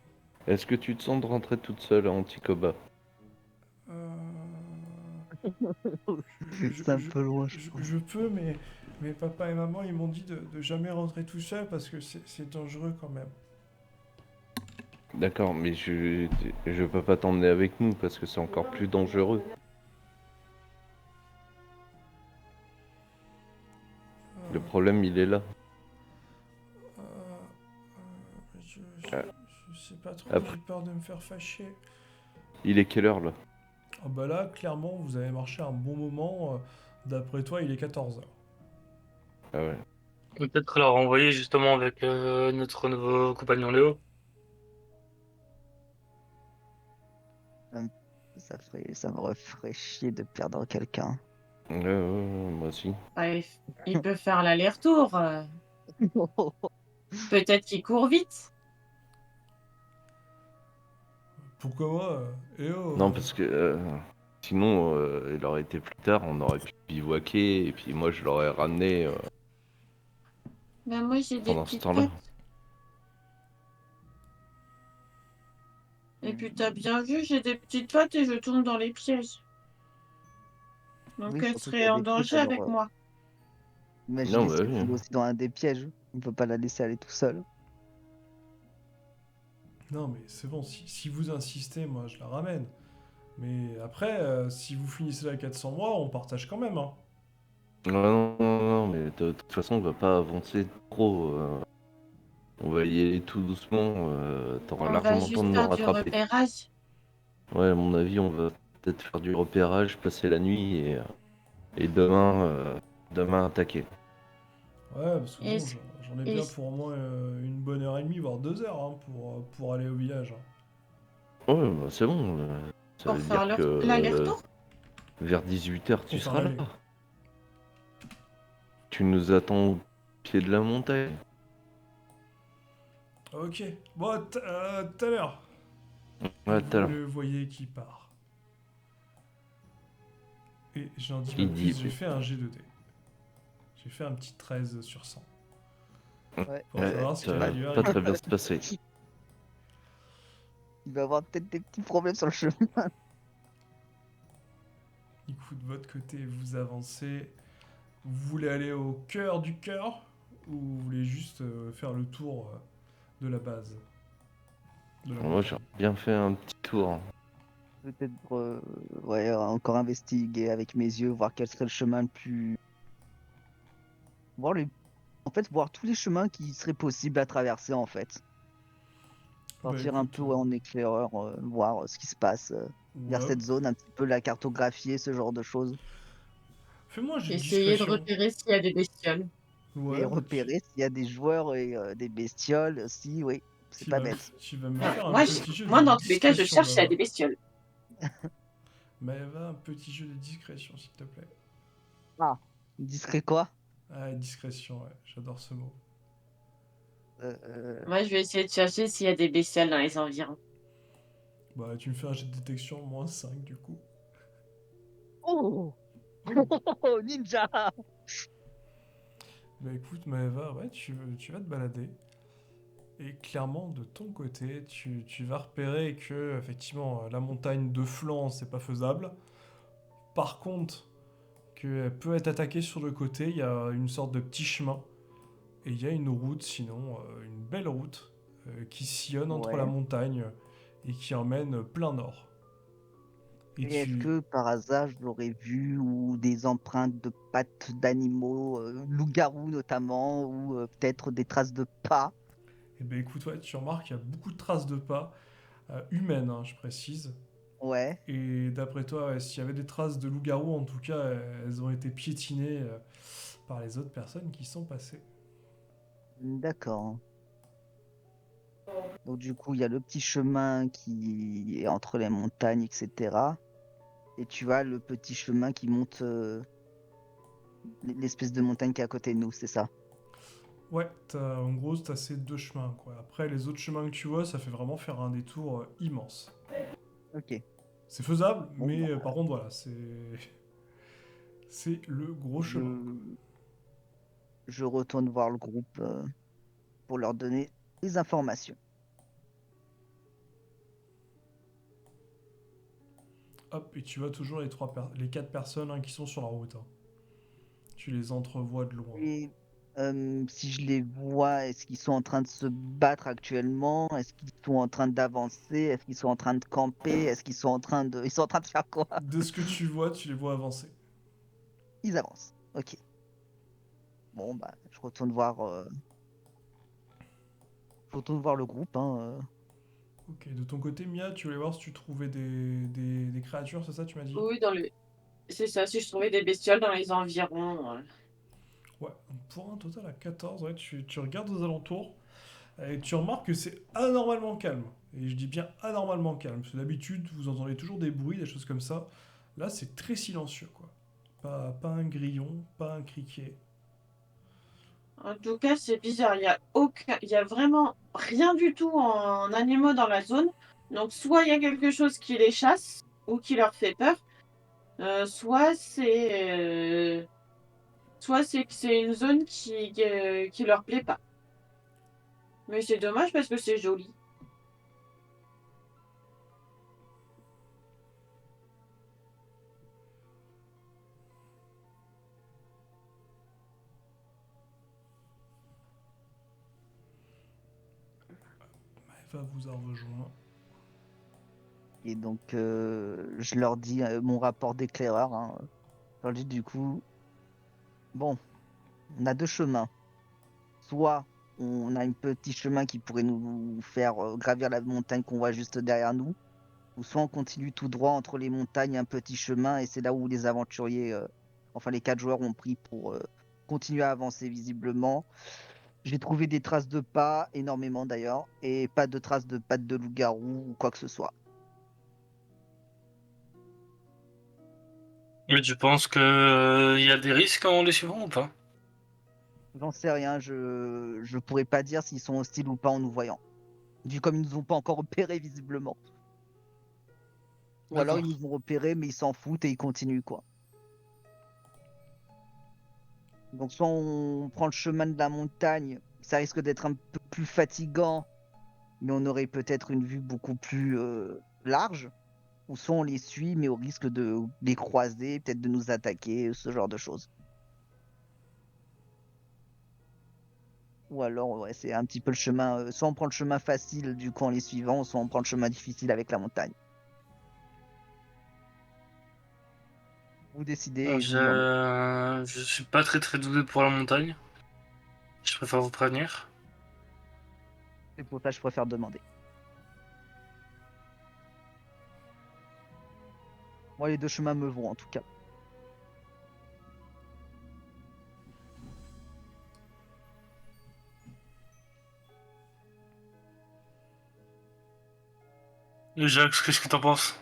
Est-ce que tu te sens de rentrer toute seule à Anticoba? Euh, C'est un peu loin, je crois. je peux, mais papa et maman, ils m'ont dit de jamais rentrer tout seul parce que c'est dangereux quand même. D'accord, mais je peux pas t'emmener avec nous parce que c'est encore plus dangereux. Le Euh, problème, il est là. euh, Euh, je sais pas trop, j'ai Après, peur de me faire fâcher. il est quelle heure là? Ah bah là, clairement, vous avez marché un bon moment. D'après toi, il est 14h. Ah ouais. Peut-être la renvoyer justement avec notre nouveau compagnon Léo. Hum, ça me ferait chier de perdre quelqu'un. Moi aussi. Ouais, il peut faire l'aller-retour. Peut-être qu'il court vite. Pourquoi moi Eh oh Non, parce que sinon, il aurait été plus tard, on aurait pu bivouaquer, et puis moi je l'aurais ramené Ben moi, j'ai des pendant ce petites temps-là. pattes. Et puis, t'as bien vu, j'ai des petites pattes et je tourne dans les pièges. Donc, Oui, elle surtout qu'il y serait a en des trucs, danger alors avec moi. Non, imaginez si bah elle oui. tombe aussi dans un des pièges. On peut pas la laisser aller tout seul. Non, mais c'est bon, si vous insistez, moi je la ramène. Mais après, si vous finissez la 400 mois, on partage quand même, hein. Non, mais de toute façon, on va pas avancer trop. On va y aller tout doucement. T'auras On va largement le temps juste de nous faire du rattraper. repérage. Ouais, à mon avis, on va peut-être faire du repérage, passer la nuit et demain attaquer. Ouais, parce que Et, bon, j'en ai et bien pour au moins une bonne heure et demie, voire 2 heures, hein, pour aller au village, hein. Ouais, bah c'est bon. Ça pour veut faire dire que l'aller-retour. vers 18h, tu Pour faire seras là. l'aller. Tu nous attends au pied de la montagne. Ok, bon, tout à l'heure. Et Ouais, tout à vous l'heure. le voyez qui part. Et j'en dis pas Il dit. plus, j'ai fait un G2D. J'ai fait un petit 13 sur 100. Ouais. Pour Ouais, savoir ce ça qui va allait lui pas arriver. très bien se passer. Il va avoir peut-être des petits problèmes sur le chemin. Du coup, de votre côté, vous avancez. Vous voulez aller au cœur ou vous voulez juste faire le tour de la base de la Moi, montagne? j'aurais bien fait un petit tour. Peut-être ouais, encore investiguer avec mes yeux, voir quel serait le chemin le plus. Voir les... En fait, voir tous les chemins qui seraient possibles à traverser en fait. Bah Partir un écoute, peu ouais, en éclaireur, voir ce qui se passe vers ouais, cette zone, un petit peu la cartographier, ce genre de choses. fais-moi un jet de Essayer de discrétion. repérer s'il y a des bestioles. Et Ouais, bah repérer s'il y a des joueurs et des bestioles aussi, oui, c'est pas bête. tu vas me Ouais, faire un moi, petit jeu moi, de dans tous les cas, je discrétion, cherche s'il y a Maëva. des bestioles. Maëva, un petit jeu de discrétion, s'il te plaît. Ah, discret quoi? Ah, discrétion, ouais, j'adore ce mot. Euh, Moi, je vais essayer de chercher s'il y a des bestioles dans les environs. Bah, tu me fais un jet de détection, -5 du coup. Oh! Oh, ninja! Bah écoute, Maëva, ouais, tu vas te balader. Et clairement, de ton côté, tu vas repérer que, effectivement, la montagne de flanc, c'est pas faisable. Par contre, qu'elle peut être attaquée sur le côté, il y a une sorte de petit chemin. Et il y a une route, sinon, une belle route, qui sillonne entre la Ouais. montagne et qui emmène plein nord. Et Et est-ce tu... que par hasard j'aurais vu ou des empreintes de pattes d'animaux, loups-garous notamment, ou peut-être des traces de pas? Eh ben écoute, ouais, tu remarques qu'il y a beaucoup de traces de pas, humaines, hein, je précise. Ouais, Et d'après toi, ouais, s'il y avait des traces de loup-garou, en tout cas, elles ont été piétinées par les autres personnes qui sont passées. d'accord. Donc du coup, il y a le petit chemin qui est entre les montagnes, etc. Et tu as le petit chemin qui monte l'espèce de montagne qui est à côté de nous, c'est ça? Ouais, en gros, t'as ces deux chemins, quoi. Après, les autres chemins que tu vois, ça fait vraiment faire un détour immense. Ok. C'est faisable, Bon, mais bah, par contre, voilà, c'est... C'est le gros je, chemin, quoi. je retourne voir le groupe pour leur donner des informations. Hop, et tu vois toujours les quatre personnes, hein, qui sont sur la route, hein. Tu les entrevois de loin. Et Si je les vois, est-ce qu'ils sont en train de se battre actuellement? Est-ce qu'ils sont en train d'avancer? Est-ce qu'ils sont en train de camper? Est-ce qu'ils sont en train de... Ils sont en train de faire quoi? De ce que tu vois, tu les vois avancer. Ils avancent. Ok. Bon, bah, je retourne voir le groupe, hein. Ok, de ton côté, Mia, tu voulais voir si tu trouvais des créatures, c'est ça, tu m'as dit? Oui, c'est ça, si je trouvais des bestioles dans les environs. Ouais, donc pour un total à 14, ouais, tu regardes aux alentours et tu remarques que c'est anormalement calme. Et je dis bien anormalement calme, parce que d'habitude, vous entendez toujours des bruits, des choses comme ça. Là, c'est très silencieux, quoi. Pas un grillon, pas un criquet. En tout cas, c'est bizarre. Il y a vraiment rien du tout en animaux dans la zone. Donc, soit il y a quelque chose qui les chasse ou qui leur fait peur, soit c'est que c'est une zone qui leur plaît pas. Mais c'est dommage parce que c'est joli. Elle va vous a rejoint. Et donc, je leur dis mon rapport d'éclaireur, hein. Je leur dis du coup, bon, on a deux chemins. Soit on a un petit chemin qui pourrait nous faire gravir la montagne qu'on voit juste derrière nous, ou soit on continue tout droit entre les montagnes, un petit chemin, et c'est là où les aventuriers, enfin les 4 joueurs ont pris pour continuer à avancer visiblement. J'ai trouvé des traces de pas, énormément d'ailleurs, et pas de traces de pattes de loup-garou ou quoi que ce soit. Mais tu penses que il y a des risques en les suivant ou pas? J'en sais rien, je pourrais pas dire s'ils sont hostiles ou pas en nous voyant. Vu comme ils nous ont pas encore repérés visiblement. Ou alors ils D'accord. nous ont repérés mais ils s'en foutent et ils continuent quoi. Donc soit on prend le chemin de la montagne, ça risque d'être un peu plus fatigant, mais on aurait peut-être une vue beaucoup plus large. Ou soit on les suit mais au risque de les croiser, peut-être de nous attaquer, ce genre de choses. Ou alors ouais, c'est un petit peu le chemin, soit on prend le chemin facile du coup en les suivant, soit on prend le chemin difficile avec la montagne. Vous décidez et vous y en êtes. Je suis pas très doué pour la montagne. Je préfère vous prévenir. C'est pour ça que je préfère demander. Moi, les deux chemins me vont en tout cas. Et Jacques, qu'est-ce que t'en penses?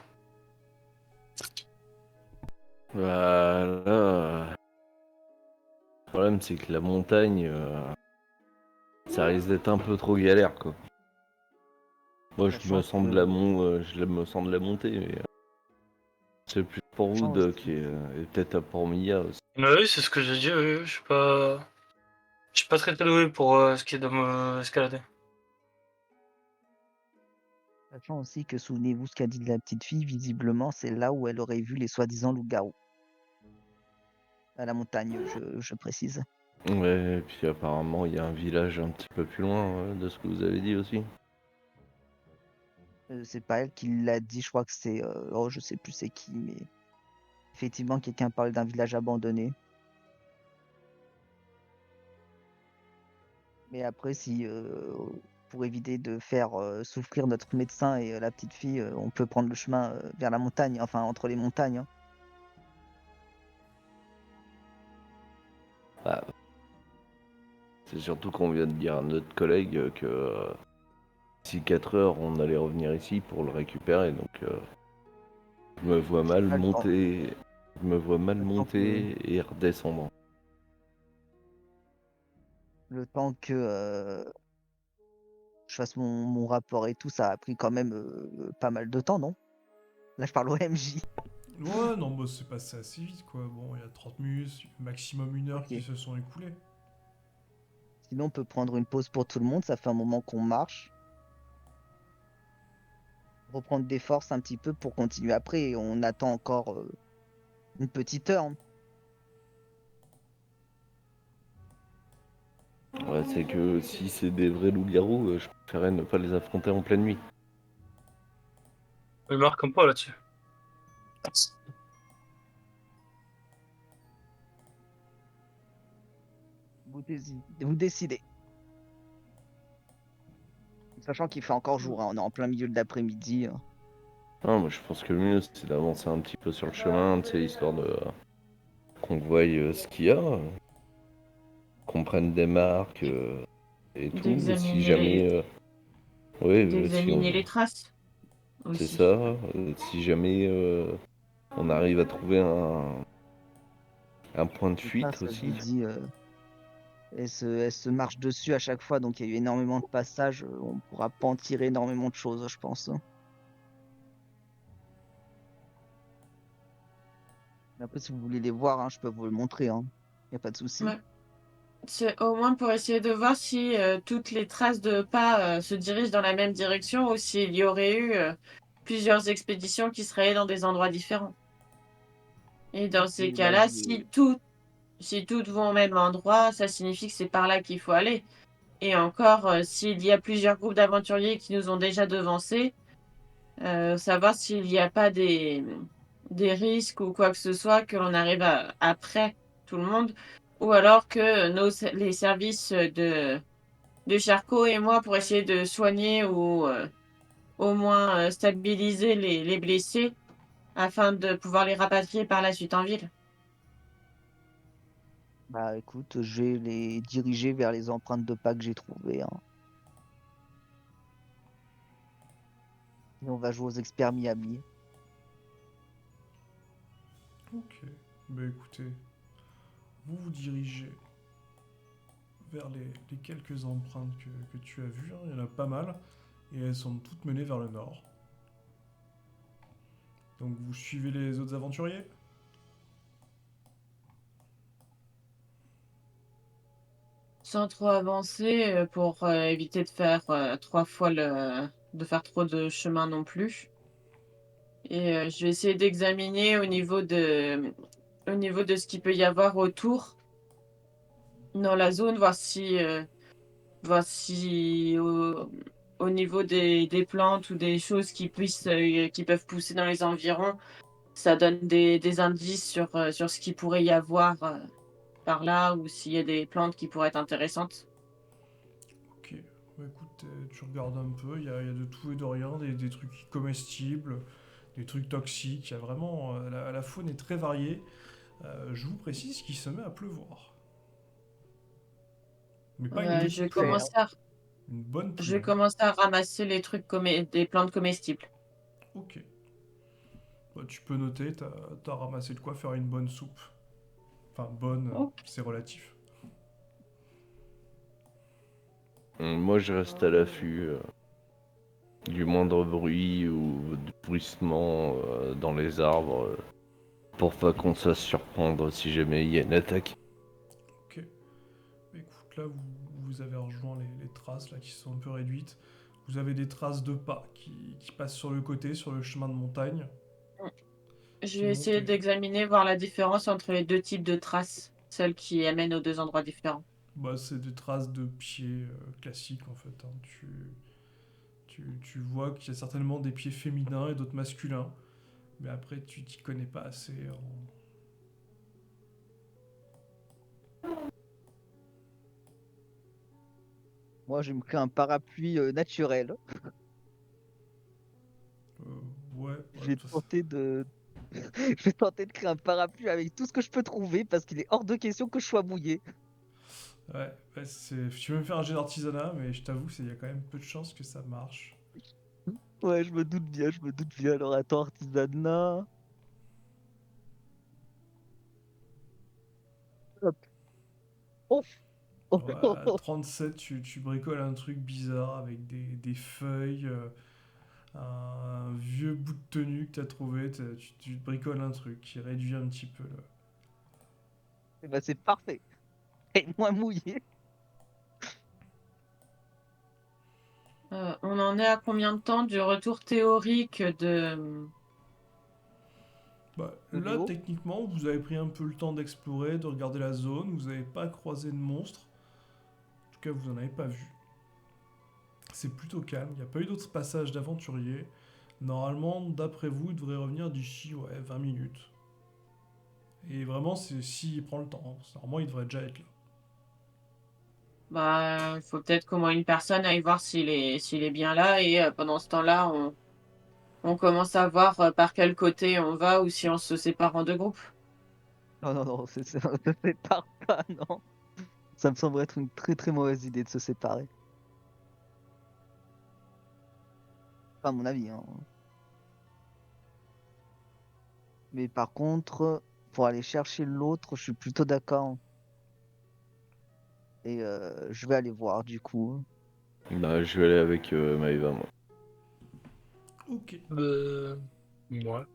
Voilà. Le problème, c'est que la montagne, ça risque d'être un peu trop galère, quoi. Moi, Sachant que, je me sens de la montée, mais c'est plus pour vous, sachant Doc, aussi, et peut-être pour Mia aussi. Bah oui, c'est ce que j'ai dit, oui, oui, je suis pas très doué pour ce qui est de escalader. sachant aussi que souvenez-vous ce qu'a dit la petite fille, visiblement, c'est là où elle aurait vu les soi-disant loups-garous. À la montagne, je précise. Ouais, et puis apparemment, il y a un village un petit peu plus loin, de ce que vous avez dit aussi. C'est pas elle qui l'a dit, je crois que c'est. Oh, je sais plus c'est qui, mais effectivement, quelqu'un parle d'un village abandonné. Mais après, si pour éviter de faire souffrir notre médecin et la petite fille, on peut prendre le chemin vers la montagne, enfin entre les montagnes, hein. Ah, c'est surtout qu'on vient de dire à notre collègue que d'ici 4 heures, on allait revenir ici pour le récupérer, donc je me vois mal Ah, monter, je me vois mal le temps que, monter et redescendre. le temps que je fasse mon rapport et tout, ça a pris quand même pas mal de temps, non? Là, je parle au MJ. Ouais, non, bah c'est passé assez vite, quoi. Bon, il y a 30 minutes, maximum 1 heure Ok. qui se sont écoulées. Sinon, on peut prendre une pause pour tout le monde. Ça fait un moment qu'on marche. Reprendre des forces un petit peu pour continuer après. Et on attend encore une petite heure, hein. Ouais, c'est que si c'est des vrais loups-garous, je préférerais ne pas les affronter en pleine nuit. Je marque un pas là-dessus. Vous décidez. Sachant qu'il fait encore jour, hein, on est en plein milieu de l'après-midi. Ah, moi je pense que le mieux c'est d'avancer un petit peu sur le chemin, tu sais, histoire de qu'on voie ce qu'il y a, qu'on prenne des marques et tout. Et si D'examiner les, jamais, ouais, si on, d'examiner les traces c'est ça. aussi. Si jamais on arrive à trouver un point de Les fuite traces, je vous aussi. dis, elles se marchent dessus à chaque fois, donc il y a eu énormément de passages. On pourra pas en tirer énormément de choses, je pense. Mais après, si vous voulez les voir, hein, je peux vous le montrer. Il n'y a pas de souci. Ouais. C'est au moins pour essayer de voir si toutes les traces de pas se dirigent dans la même direction ou s'il y aurait eu plusieurs expéditions qui seraient allées dans des endroits différents. Et dans ces Et là, cas-là, si toutes vont au même endroit, ça signifie que c'est par là qu'il faut aller. Et encore, s'il y a plusieurs groupes d'aventuriers qui nous ont déjà devancés, savoir s'il n'y a pas des risques ou quoi que ce soit, que l'on arrive après tout le monde, ou alors que les services de Charcot et moi pour essayer de soigner ou au moins stabiliser les blessés afin de pouvoir les rapatrier par la suite en ville. bah écoute, je vais les diriger vers les empreintes de pas que j'ai trouvées. Et on va jouer aux experts Miami. Ok. Bah écoutez, vous vous dirigez vers les quelques empreintes que tu as vues, hein. Il y en a pas mal, et elles sont toutes menées vers le nord. Donc vous suivez les autres aventuriers? Sans trop avancer pour éviter de faire 3 fois de faire trop de chemin non plus. Et je vais essayer d'examiner au niveau de ce qu'il peut y avoir autour dans la zone, voir si au niveau des plantes ou des choses qui peuvent pousser dans les environs, ça donne des indices sur ce qu'il pourrait y avoir par là ou s'il y a des plantes qui pourraient être intéressantes. Ok. Bah écoute, tu regardes un peu, il y a de tout et de rien, des trucs comestibles, des trucs toxiques, il y a vraiment... la faune est très variée. Je vous précise qu'il se met à pleuvoir. Mais pas une Euh, je vais petite pluie, Super. commencer à, une bonne je pluie, vais hein. commencer à ramasser les trucs des plantes comestibles. Ok. Bah, tu peux noter, t'as ramassé de quoi faire une bonne soupe. Enfin, bonne, Ok. c'est relatif. Moi je reste à l'affût du moindre bruit ou de bruissement dans les arbres pour pas qu'on se fasse surprendre si jamais il y a une attaque. Ok. Bah, écoute, là, vous avez rejoint les traces là, qui sont un peu réduites. Vous avez des traces de pas qui passent sur le côté, sur le chemin de montagne, Je qui vais montent essayer et... d'examiner, voir la différence entre les deux types de traces, celles qui amènent aux deux endroits différents. Bah, c'est des traces de pieds classiques, en fait, hein. Tu vois qu'il y a certainement des pieds féminins et d'autres masculins. Mais après, tu t'y connais pas assez en... Moi, je me crée un parapluie naturel. Ouais, Je ouais, vais tenter de... je vais tenter de créer un parapluie avec tout ce que je peux trouver parce qu'il est hors de question que je sois mouillé. ouais, tu veux me faire un jet d'artisanat, mais je t'avoue, il y a quand même peu de chances que ça marche. Ouais, je me doute bien, je me doute bien. Alors attends, artisanat. Hop. Oh. Ouais, à 37, tu bricoles un truc bizarre avec des feuilles, un vieux bout de tenue que t'as trouvé. Tu bricoles un truc qui réduit un petit peu le... Eh ben, c'est parfait. Et moins mouillé. On en est à combien de temps du retour théorique de... Bah, De là, Léo. techniquement, vous avez pris un peu le temps d'explorer, de regarder la zone, vous n'avez pas croisé de monstres. tout cas, vous n'en avez pas vu. C'est plutôt calme, il n'y a pas eu d'autres passages d'aventuriers. Normalement, d'après vous, il devrait revenir d'ici 20 minutes. Et vraiment, c'est s'il prend le temps. Hein. Normalement, il devrait déjà être là. Bah, faut peut-être qu'au moins une personne aille voir s'il est bien là et pendant ce temps-là, on commence à voir par quel côté on va ou si on se sépare en deux groupes. Non, non, non, on se sépare pas, non. Ça me semble être une très très mauvaise idée de se séparer. Pas à mon avis, hein. Mais par contre, pour aller chercher l'autre, je suis plutôt d'accord. Et je vais aller voir du coup. Bah, je vais aller avec Maëva, moi. Ok. Ouais.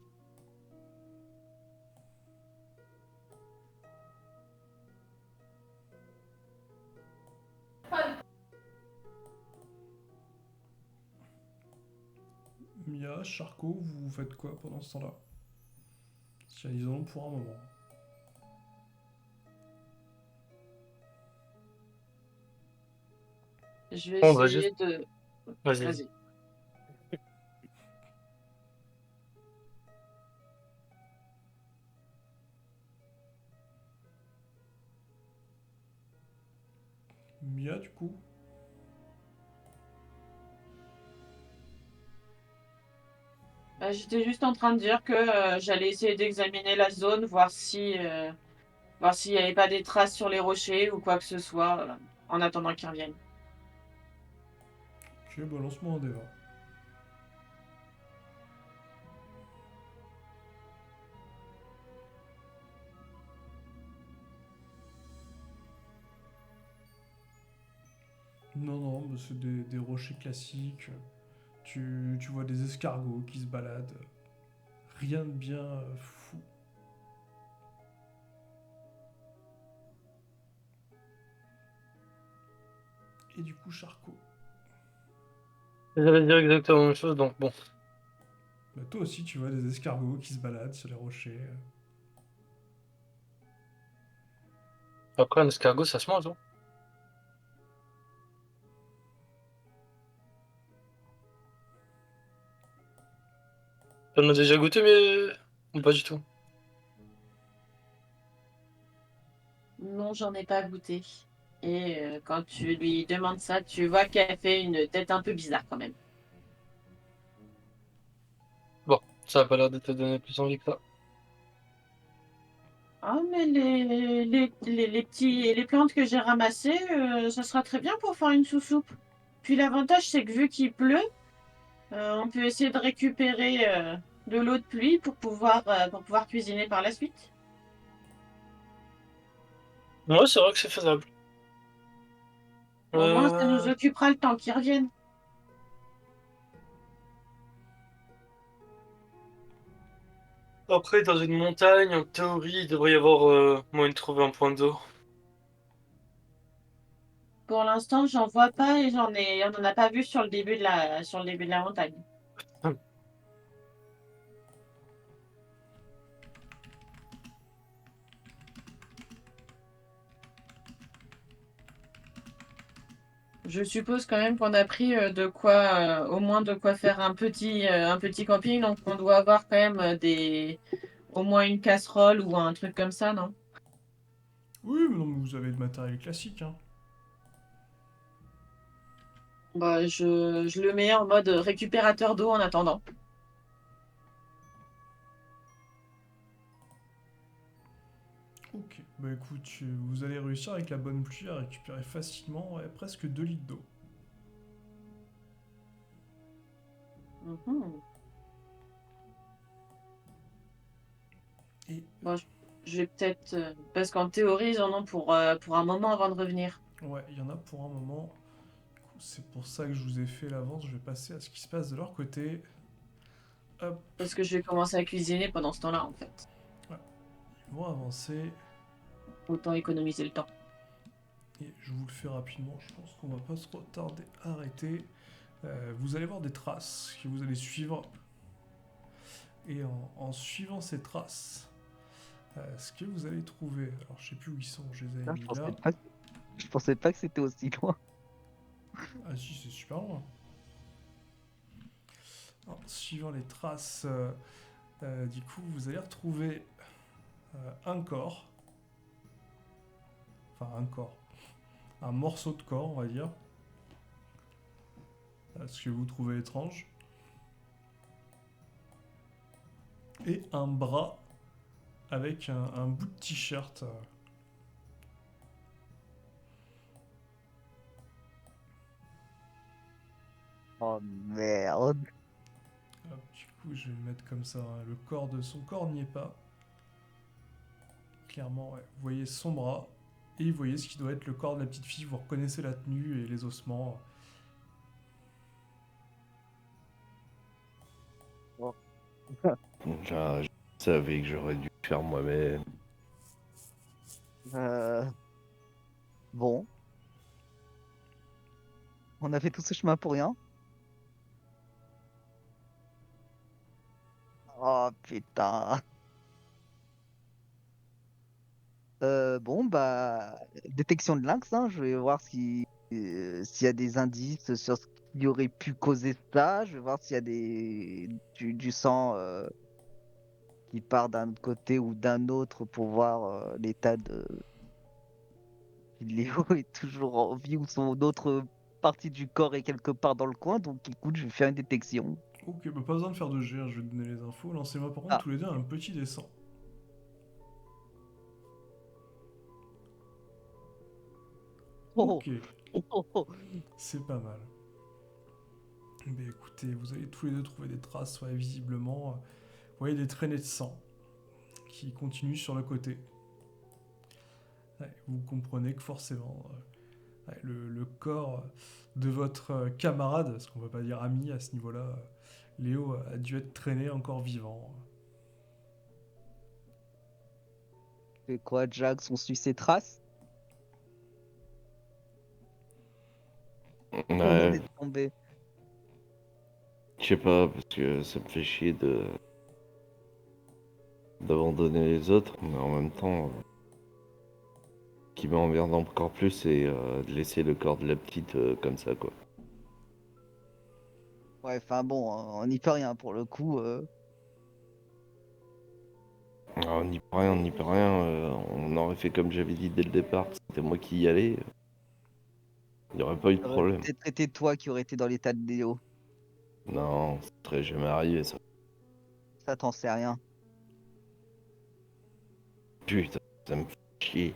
Mia, Charcot, vous faites quoi pendant ce temps-là? Tiens, ils en ont pour un moment. Je vais On va juste. essayer de... Vas-y. Vas-y. Mia, du coup? J'étais juste en train de dire que j'allais essayer d'examiner la zone, voir s'il n'y avait pas des traces sur les rochers ou quoi que ce soit, en attendant qu'ils reviennent. Ok, bah lance-moi un dé 20. Non, non, bah c'est des rochers classiques. Tu vois des escargots qui se baladent. Rien de bien fou. Et du coup, Charcot. J'allais dire exactement la même chose, donc bon. Bah, toi aussi, tu vois des escargots qui se baladent sur les rochers. Après, un escargot, ça se mange, hein. T'en as déjà goûté, mais. Ou pas du tout. Non, j'en ai pas goûté. Et quand tu lui demandes ça, tu vois qu'elle fait une tête un peu bizarre quand même. Bon, ça a pas l'air de te donner plus envie que ça. Ah, mais les plantes que j'ai ramassées, ça sera très bien pour faire une sous-soupe. Puis l'avantage, c'est que vu qu'il pleut, on peut essayer de récupérer de l'eau de pluie pour pouvoir cuisiner par la suite. Ouais, c'est vrai que c'est faisable. Au moins, ça nous Euh, occupera le temps qu'ils reviennent. Après, dans une montagne, en théorie, il devrait y avoir moyen de trouver un point d'eau. Pour l'instant, j'en vois pas et on en a pas vu sur le début sur le début de la montagne. Je suppose quand même qu'on a pris au moins de quoi faire un petit camping, donc on doit avoir quand même au moins une casserole ou un truc comme ça, non? Oui, mais non, mais vous avez le matériel classique. Hein. Bah, je le mets en mode récupérateur d'eau en attendant. Ok. Bah écoute, vous allez réussir avec la bonne pluie à récupérer facilement presque 2 litres d'eau. Mhm. Et Bon, je vais peut-être... parce qu'en théorie, ils en ont pour un moment avant de revenir. ouais, il y en a pour un moment. C'est pour ça que je vous ai fait l'avance. Je vais passer à ce qui se passe de leur côté. Hop, Parce que je vais commencer à cuisiner pendant ce temps-là, en fait. ils vont avancer. Autant économiser le temps. Et je vous le fais rapidement. Je pense qu'on va pas se retarder à arrêter. Vous allez voir des traces que vous allez suivre. Et en suivant ces traces, ce que vous allez trouver. Alors je sais plus où ils sont. Je les avais Là, mis je pense là. que pas. Je pensais pas que c'était aussi loin. Ah si, c'est super loin. Alors, suivant les traces, du coup, vous allez retrouver un corps. Enfin, un corps. Un morceau de corps, on va dire. Ce que vous trouvez étrange. Et un bras avec un bout de t-shirt. Oh merde. Hop, du coup, je vais le mettre comme ça, hein. Le corps de son corps n'y est pas. Clairement, ouais. Vous voyez son bras et vous voyez ce qui doit être le corps de la petite fille. Vous reconnaissez la tenue et les ossements. Oh. Je savais que j'aurais dû le faire moi-même. Euh, Bon, on a fait tout ce chemin pour rien. Oh putain. Bon, bah, détection de lynx, hein. Je vais voir s'il y a des indices sur ce qui aurait pu causer ça. Je vais voir s'il y a du sang qui part d'un autre côté ou d'un autre pour voir l'état de si Léo est toujours en vie ou son autre partie du corps est quelque part dans le coin. Donc, écoute, je vais faire une détection. Ok, bah pas besoin de faire de jet, hein, je vais te donner les infos. Lancez-moi par contre Ah, tous les deux un petit dessin. oh, Ok, oh, oh, oh. c'est pas mal. Mais écoutez, vous allez tous les deux trouver des traces, ouais, visiblement. Vous voyez des traînées de sang qui continuent sur le côté. Ouais, vous comprenez que forcément, ouais, le corps de votre camarade, parce qu'on va pas dire ami à ce niveau-là, Léo a dû être traîné encore vivant. C'est quoi, Jax? On suit ses traces? Où on en Ouais, est tombé? je sais pas, parce que ça me fait chier d'abandonner les autres, mais en même temps, ce qui m'emmerde encore plus, c'est de laisser le corps de la petite comme ça, quoi. Ouais, enfin bon, on n'y peut rien pour le coup. Alors, on n'y peut rien, on n'y peut rien. On aurait fait comme j'avais dit dès le départ, c'était moi qui y allais, il n'y aurait pas eu de Ça aurait problème. peut-être été toi qui aurais été dans l'état de Léo. Non, ça serait jamais arrivé, ça. Ça, t'en sais rien. Putain, ça me fait chier.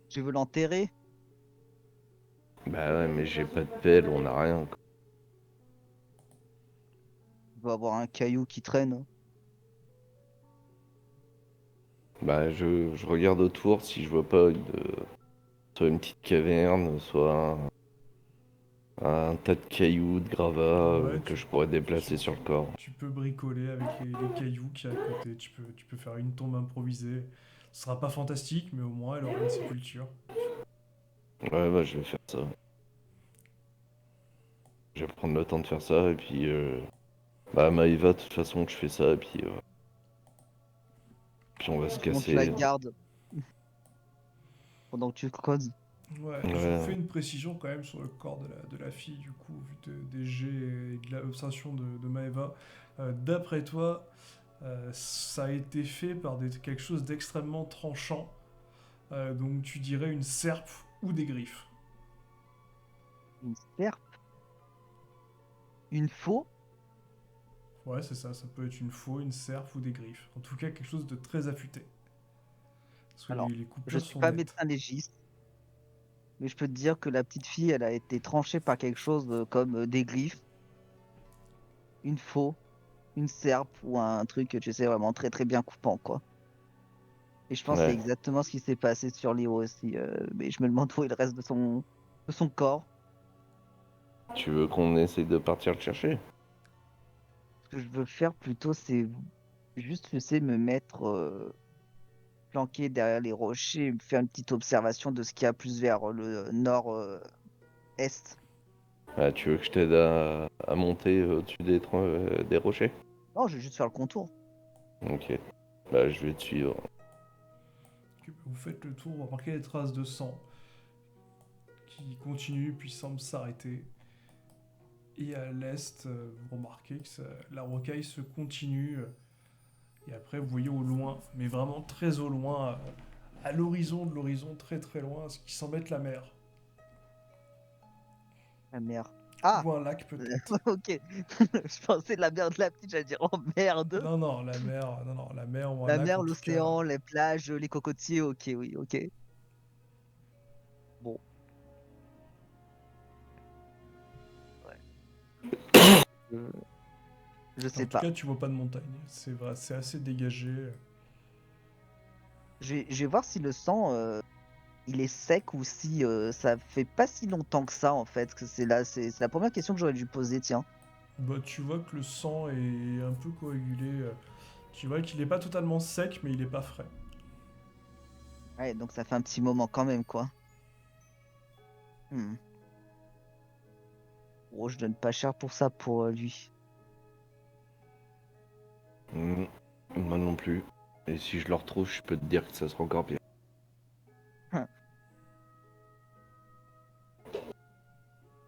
Tu veux l'enterrer? Bah ouais, mais j'ai pas de pelle, on a rien, quoi. Tu vas avoir un caillou qui traîne. Bah je regarde autour si je vois pas soit une petite caverne, soit un tas de cailloux, de gravats Ouais, que je pourrais déplacer tu, sur le corps. tu peux bricoler avec les cailloux qu'il y a à côté. Tu peux faire une tombe improvisée. Ce sera pas fantastique, mais au moins elle aura une sépulture. Ouais, bah je vais faire ça. Je vais prendre le temps de faire ça et puis bah Maëva, de toute façon que je fais ça et puis on va se Sinon, tu la casser. gardes pendant que tu creuses. Ouais, je vous fais Ouais, une précision quand même sur le corps de la fille, du coup, vu des jets et de l'obsession de Maeva. D'après toi, ça a été fait par quelque chose d'extrêmement tranchant. Donc tu dirais une serpe ou des griffes. Une serpe, une faux. Ouais, c'est ça, ça peut être une faux, une serpe ou des griffes. En tout cas, quelque chose de très affûté. Parce que Alors, les je coupures suis sont pas nettes. médecin légiste, mais je peux te dire que la petite fille, elle a été tranchée par quelque chose comme des griffes, une faux, une serpe ou un truc, tu sais, vraiment très très bien coupant, quoi. Et je pense que c'est ouais. exactement ce qui s'est passé sur Léo aussi. Mais je me demande où est le reste de son corps. Tu veux qu'on essaye de partir le chercher? Ce que je veux faire plutôt, c'est juste, tu sais, me mettre planqué derrière les rochers, et me faire une petite observation de ce qu'il y a plus vers le nord-est. Ah, tu veux que je t'aide à monter au-dessus des rochers? Non, je vais juste faire le contour. Ok. Bah je vais te suivre. Vous faites le tour, vous remarquez les traces de sang qui continuent puis semblent s'arrêter. Et à l'est, vous remarquez que la rocaille se continue. Et après, vous voyez au loin, mais vraiment très au loin, à l'horizon de l'horizon, très très loin, ce qui semble être la mer. La merde. Ah Ou un lac peut-être. ok. Je pensais la mer de la petite, j'allais dire oh merde. Non, non, la mer, non, non, la mer ou un La lac mer, en tout cas. l'océan, les plages, les cocotiers, ok, oui, ok. Bon. Ouais. Je En sais tout pas. cas, tu vois pas de montagne. C'est vrai, c'est assez dégagé. Je vais voir si le sang il est sec ou si ça fait pas si longtemps que ça en fait. Que c'est la première question que j'aurais dû poser, tiens. Bah, tu vois que le sang est un peu coagulé. Tu vois qu'il est pas totalement sec, mais il est pas frais. Ouais, donc ça fait un petit moment quand même, quoi. Hmm. Oh, je donne pas cher pour ça pour lui. Moi non plus. Et si je le retrouve, je peux te dire que ça sera encore pire.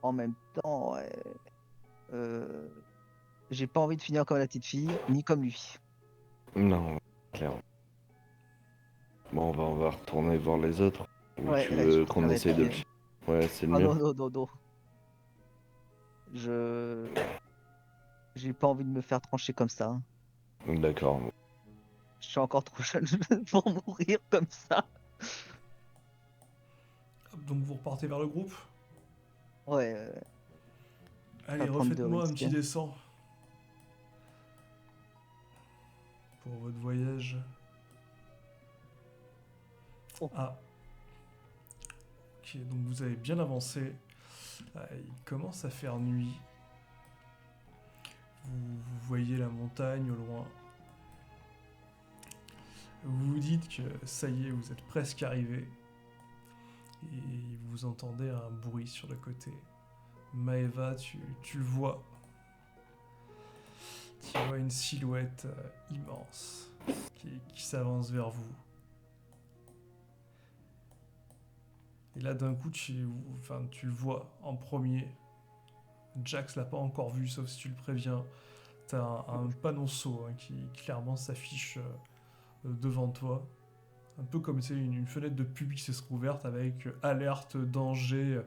En même temps, ouais, euh, j'ai pas envie de finir comme la petite fille, ni comme lui. Non, clairement. Bon, on va retourner voir les autres. Ou Ouais, tu ouais, je veux pense que qu'on ça va essaye être de mieux. le... Ouais, c'est le Ah mieux. non, non, non, non. Je J'ai pas envie de me faire trancher comme ça, hein. D'accord. Je suis encore trop jeune pour mourir comme ça. Donc vous repartez vers le groupe. Ouais, Allez, pas prendre de refaites-moi un risques. petit dessin pour votre voyage. Oh. Ah, ok, donc vous avez bien avancé. Il commence à faire nuit. Vous voyez la montagne au loin. Vous vous dites que ça y est, vous êtes presque arrivé. Et vous entendez un bruit sur le côté. Maeva, tu le vois. Tu vois une silhouette immense qui s'avance vers vous. Et là, d'un coup, tu le vois en premier. Jax l'a pas encore vu, sauf si tu le préviens. T'as un panonceau qui clairement s'affiche devant toi. Un peu comme c'est une fenêtre de pub qui s'est rouverte avec alerte, danger.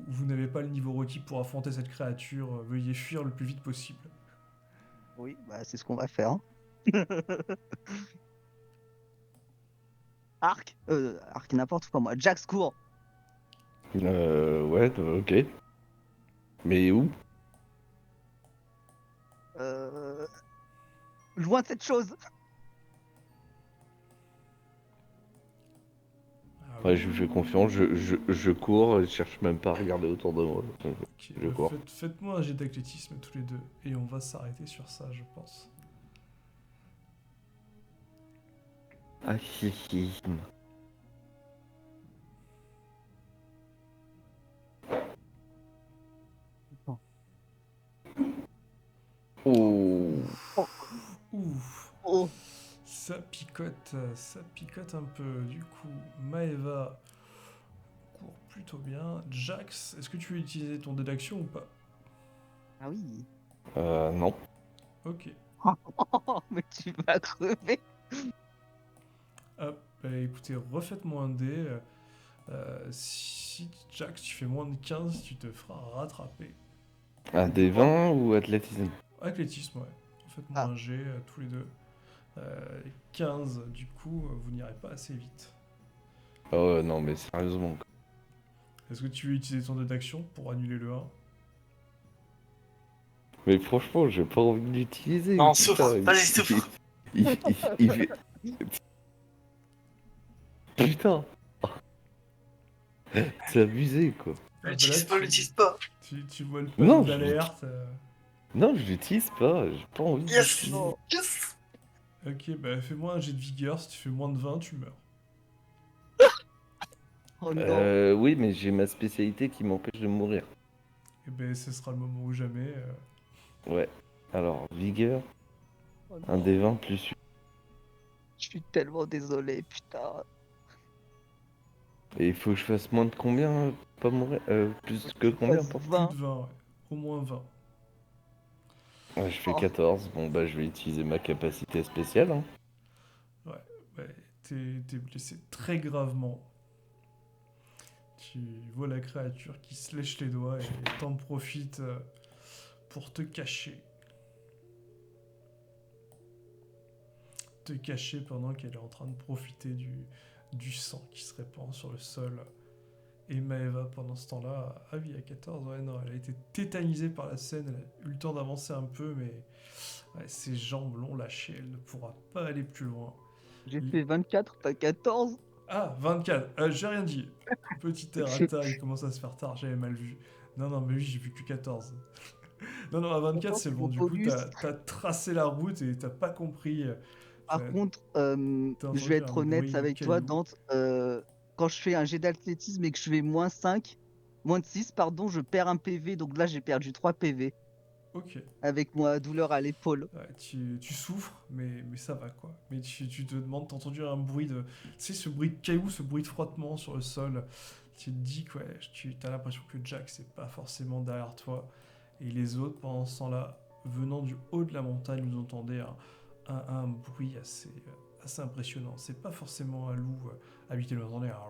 Vous n'avez pas le niveau requis pour affronter cette créature. Veuillez fuir le plus vite possible. Oui, bah c'est ce qu'on va faire, hein. Arc n'importe quoi moi. Jax court. Ouais, ok. Mais où? Euh, Loin de cette chose. Ah Ouais, oui. je lui fais confiance, je cours, je cherche même pas à regarder autour de moi. Ok, Je cours. faites-moi un jet d'athlétisme tous les deux. Et on va s'arrêter sur ça, je pense. Athlétisme. Oh. Oh, Ouf. oh. Ça picote un peu. Du coup, Maeva court plutôt bien. Jax, est-ce que tu veux utiliser ton dé d'action ou pas? Ah oui. Non. Ok. Mais tu vas crever. Hop, bah écoutez, refaites-moi un dé. Si Jax, tu fais moins de 15, tu te feras rattraper. Un des 20 ou athlétisme? Athlétisme, ouais. Faites-moi Ah. un jet tous les deux. 15, du coup, vous n'irez pas assez vite. Oh non, mais sérieusement. Est-ce que tu veux utiliser ton dé d'action pour annuler le 1? Mais franchement, j'ai pas envie de l'utiliser. Non, putain, souffre, il- vas-y, souffre. il fait... Putain. C'est abusé, quoi. L'utilise pas, l'utilise pas. Tu vois le Non, panneau je d'alerte. Non, je l'utilise pas, j'ai pas envie de Yes, l'utiliser. Non. yes. Ok, bah fais-moi un jet de vigueur. Si tu fais moins de 20, tu meurs. Oh non. Oui, mais j'ai ma spécialité qui m'empêche de mourir. Et ben ce sera le moment ou jamais. Ouais. Alors, vigueur, Oh un non. des 20 plus 8. Je suis tellement désolé, putain. Et il faut que je fasse moins de combien pour pas mourir plus que combien Passe pour... Plus 20. de 20, ouais. Au moins 20. Ouais, je fais Oh, 14. Bon, bah, je vais utiliser ma capacité spéciale. Hein. Ouais, t'es blessé très gravement. Tu vois la créature qui se lèche les doigts et t'en profites pour te cacher. Te cacher pendant qu'elle est en train de profiter du sang qui se répand sur le sol. Et Maeva, pendant ce temps-là, ah oui, à 14, ouais, non, elle a été tétanisée par la scène, elle a eu le temps d'avancer un peu, mais ouais, ses jambes l'ont lâchée, elle ne pourra pas aller plus loin. j'ai fait 24, t'as 14. Ah, 24, j'ai rien dit. Petit errata, il commence à se faire tard, j'avais mal vu. Non, non, mais oui, j'ai vu que 14. Non, non, à 24, 14, c'est c'est bon, mon du coup, bonus. t'as tracé la route et t'as pas compris. Par T'as contre, t'as je vais entendu un être honnête bruit de avec toi, cailloux. Dante. Quand je fais un jet d'athlétisme et que je fais moins de 6, pardon, je perds un PV. Donc là, j'ai perdu 3 PV Ok. avec ma douleur à l'épaule. Ouais, tu souffres, mais ça va quoi. Mais tu te demandes, t'as entendu un bruit de. Tu sais, ce bruit de cailloux, ce bruit de frottement sur le sol. Tu te dis que ouais, tu as l'impression que Jack, c'est pas forcément derrière toi. Et les autres, pendant ce temps-là, venant du haut de la montagne, vous entendez un bruit assez impressionnant. C'est pas forcément un loup habituel, vous entendez un.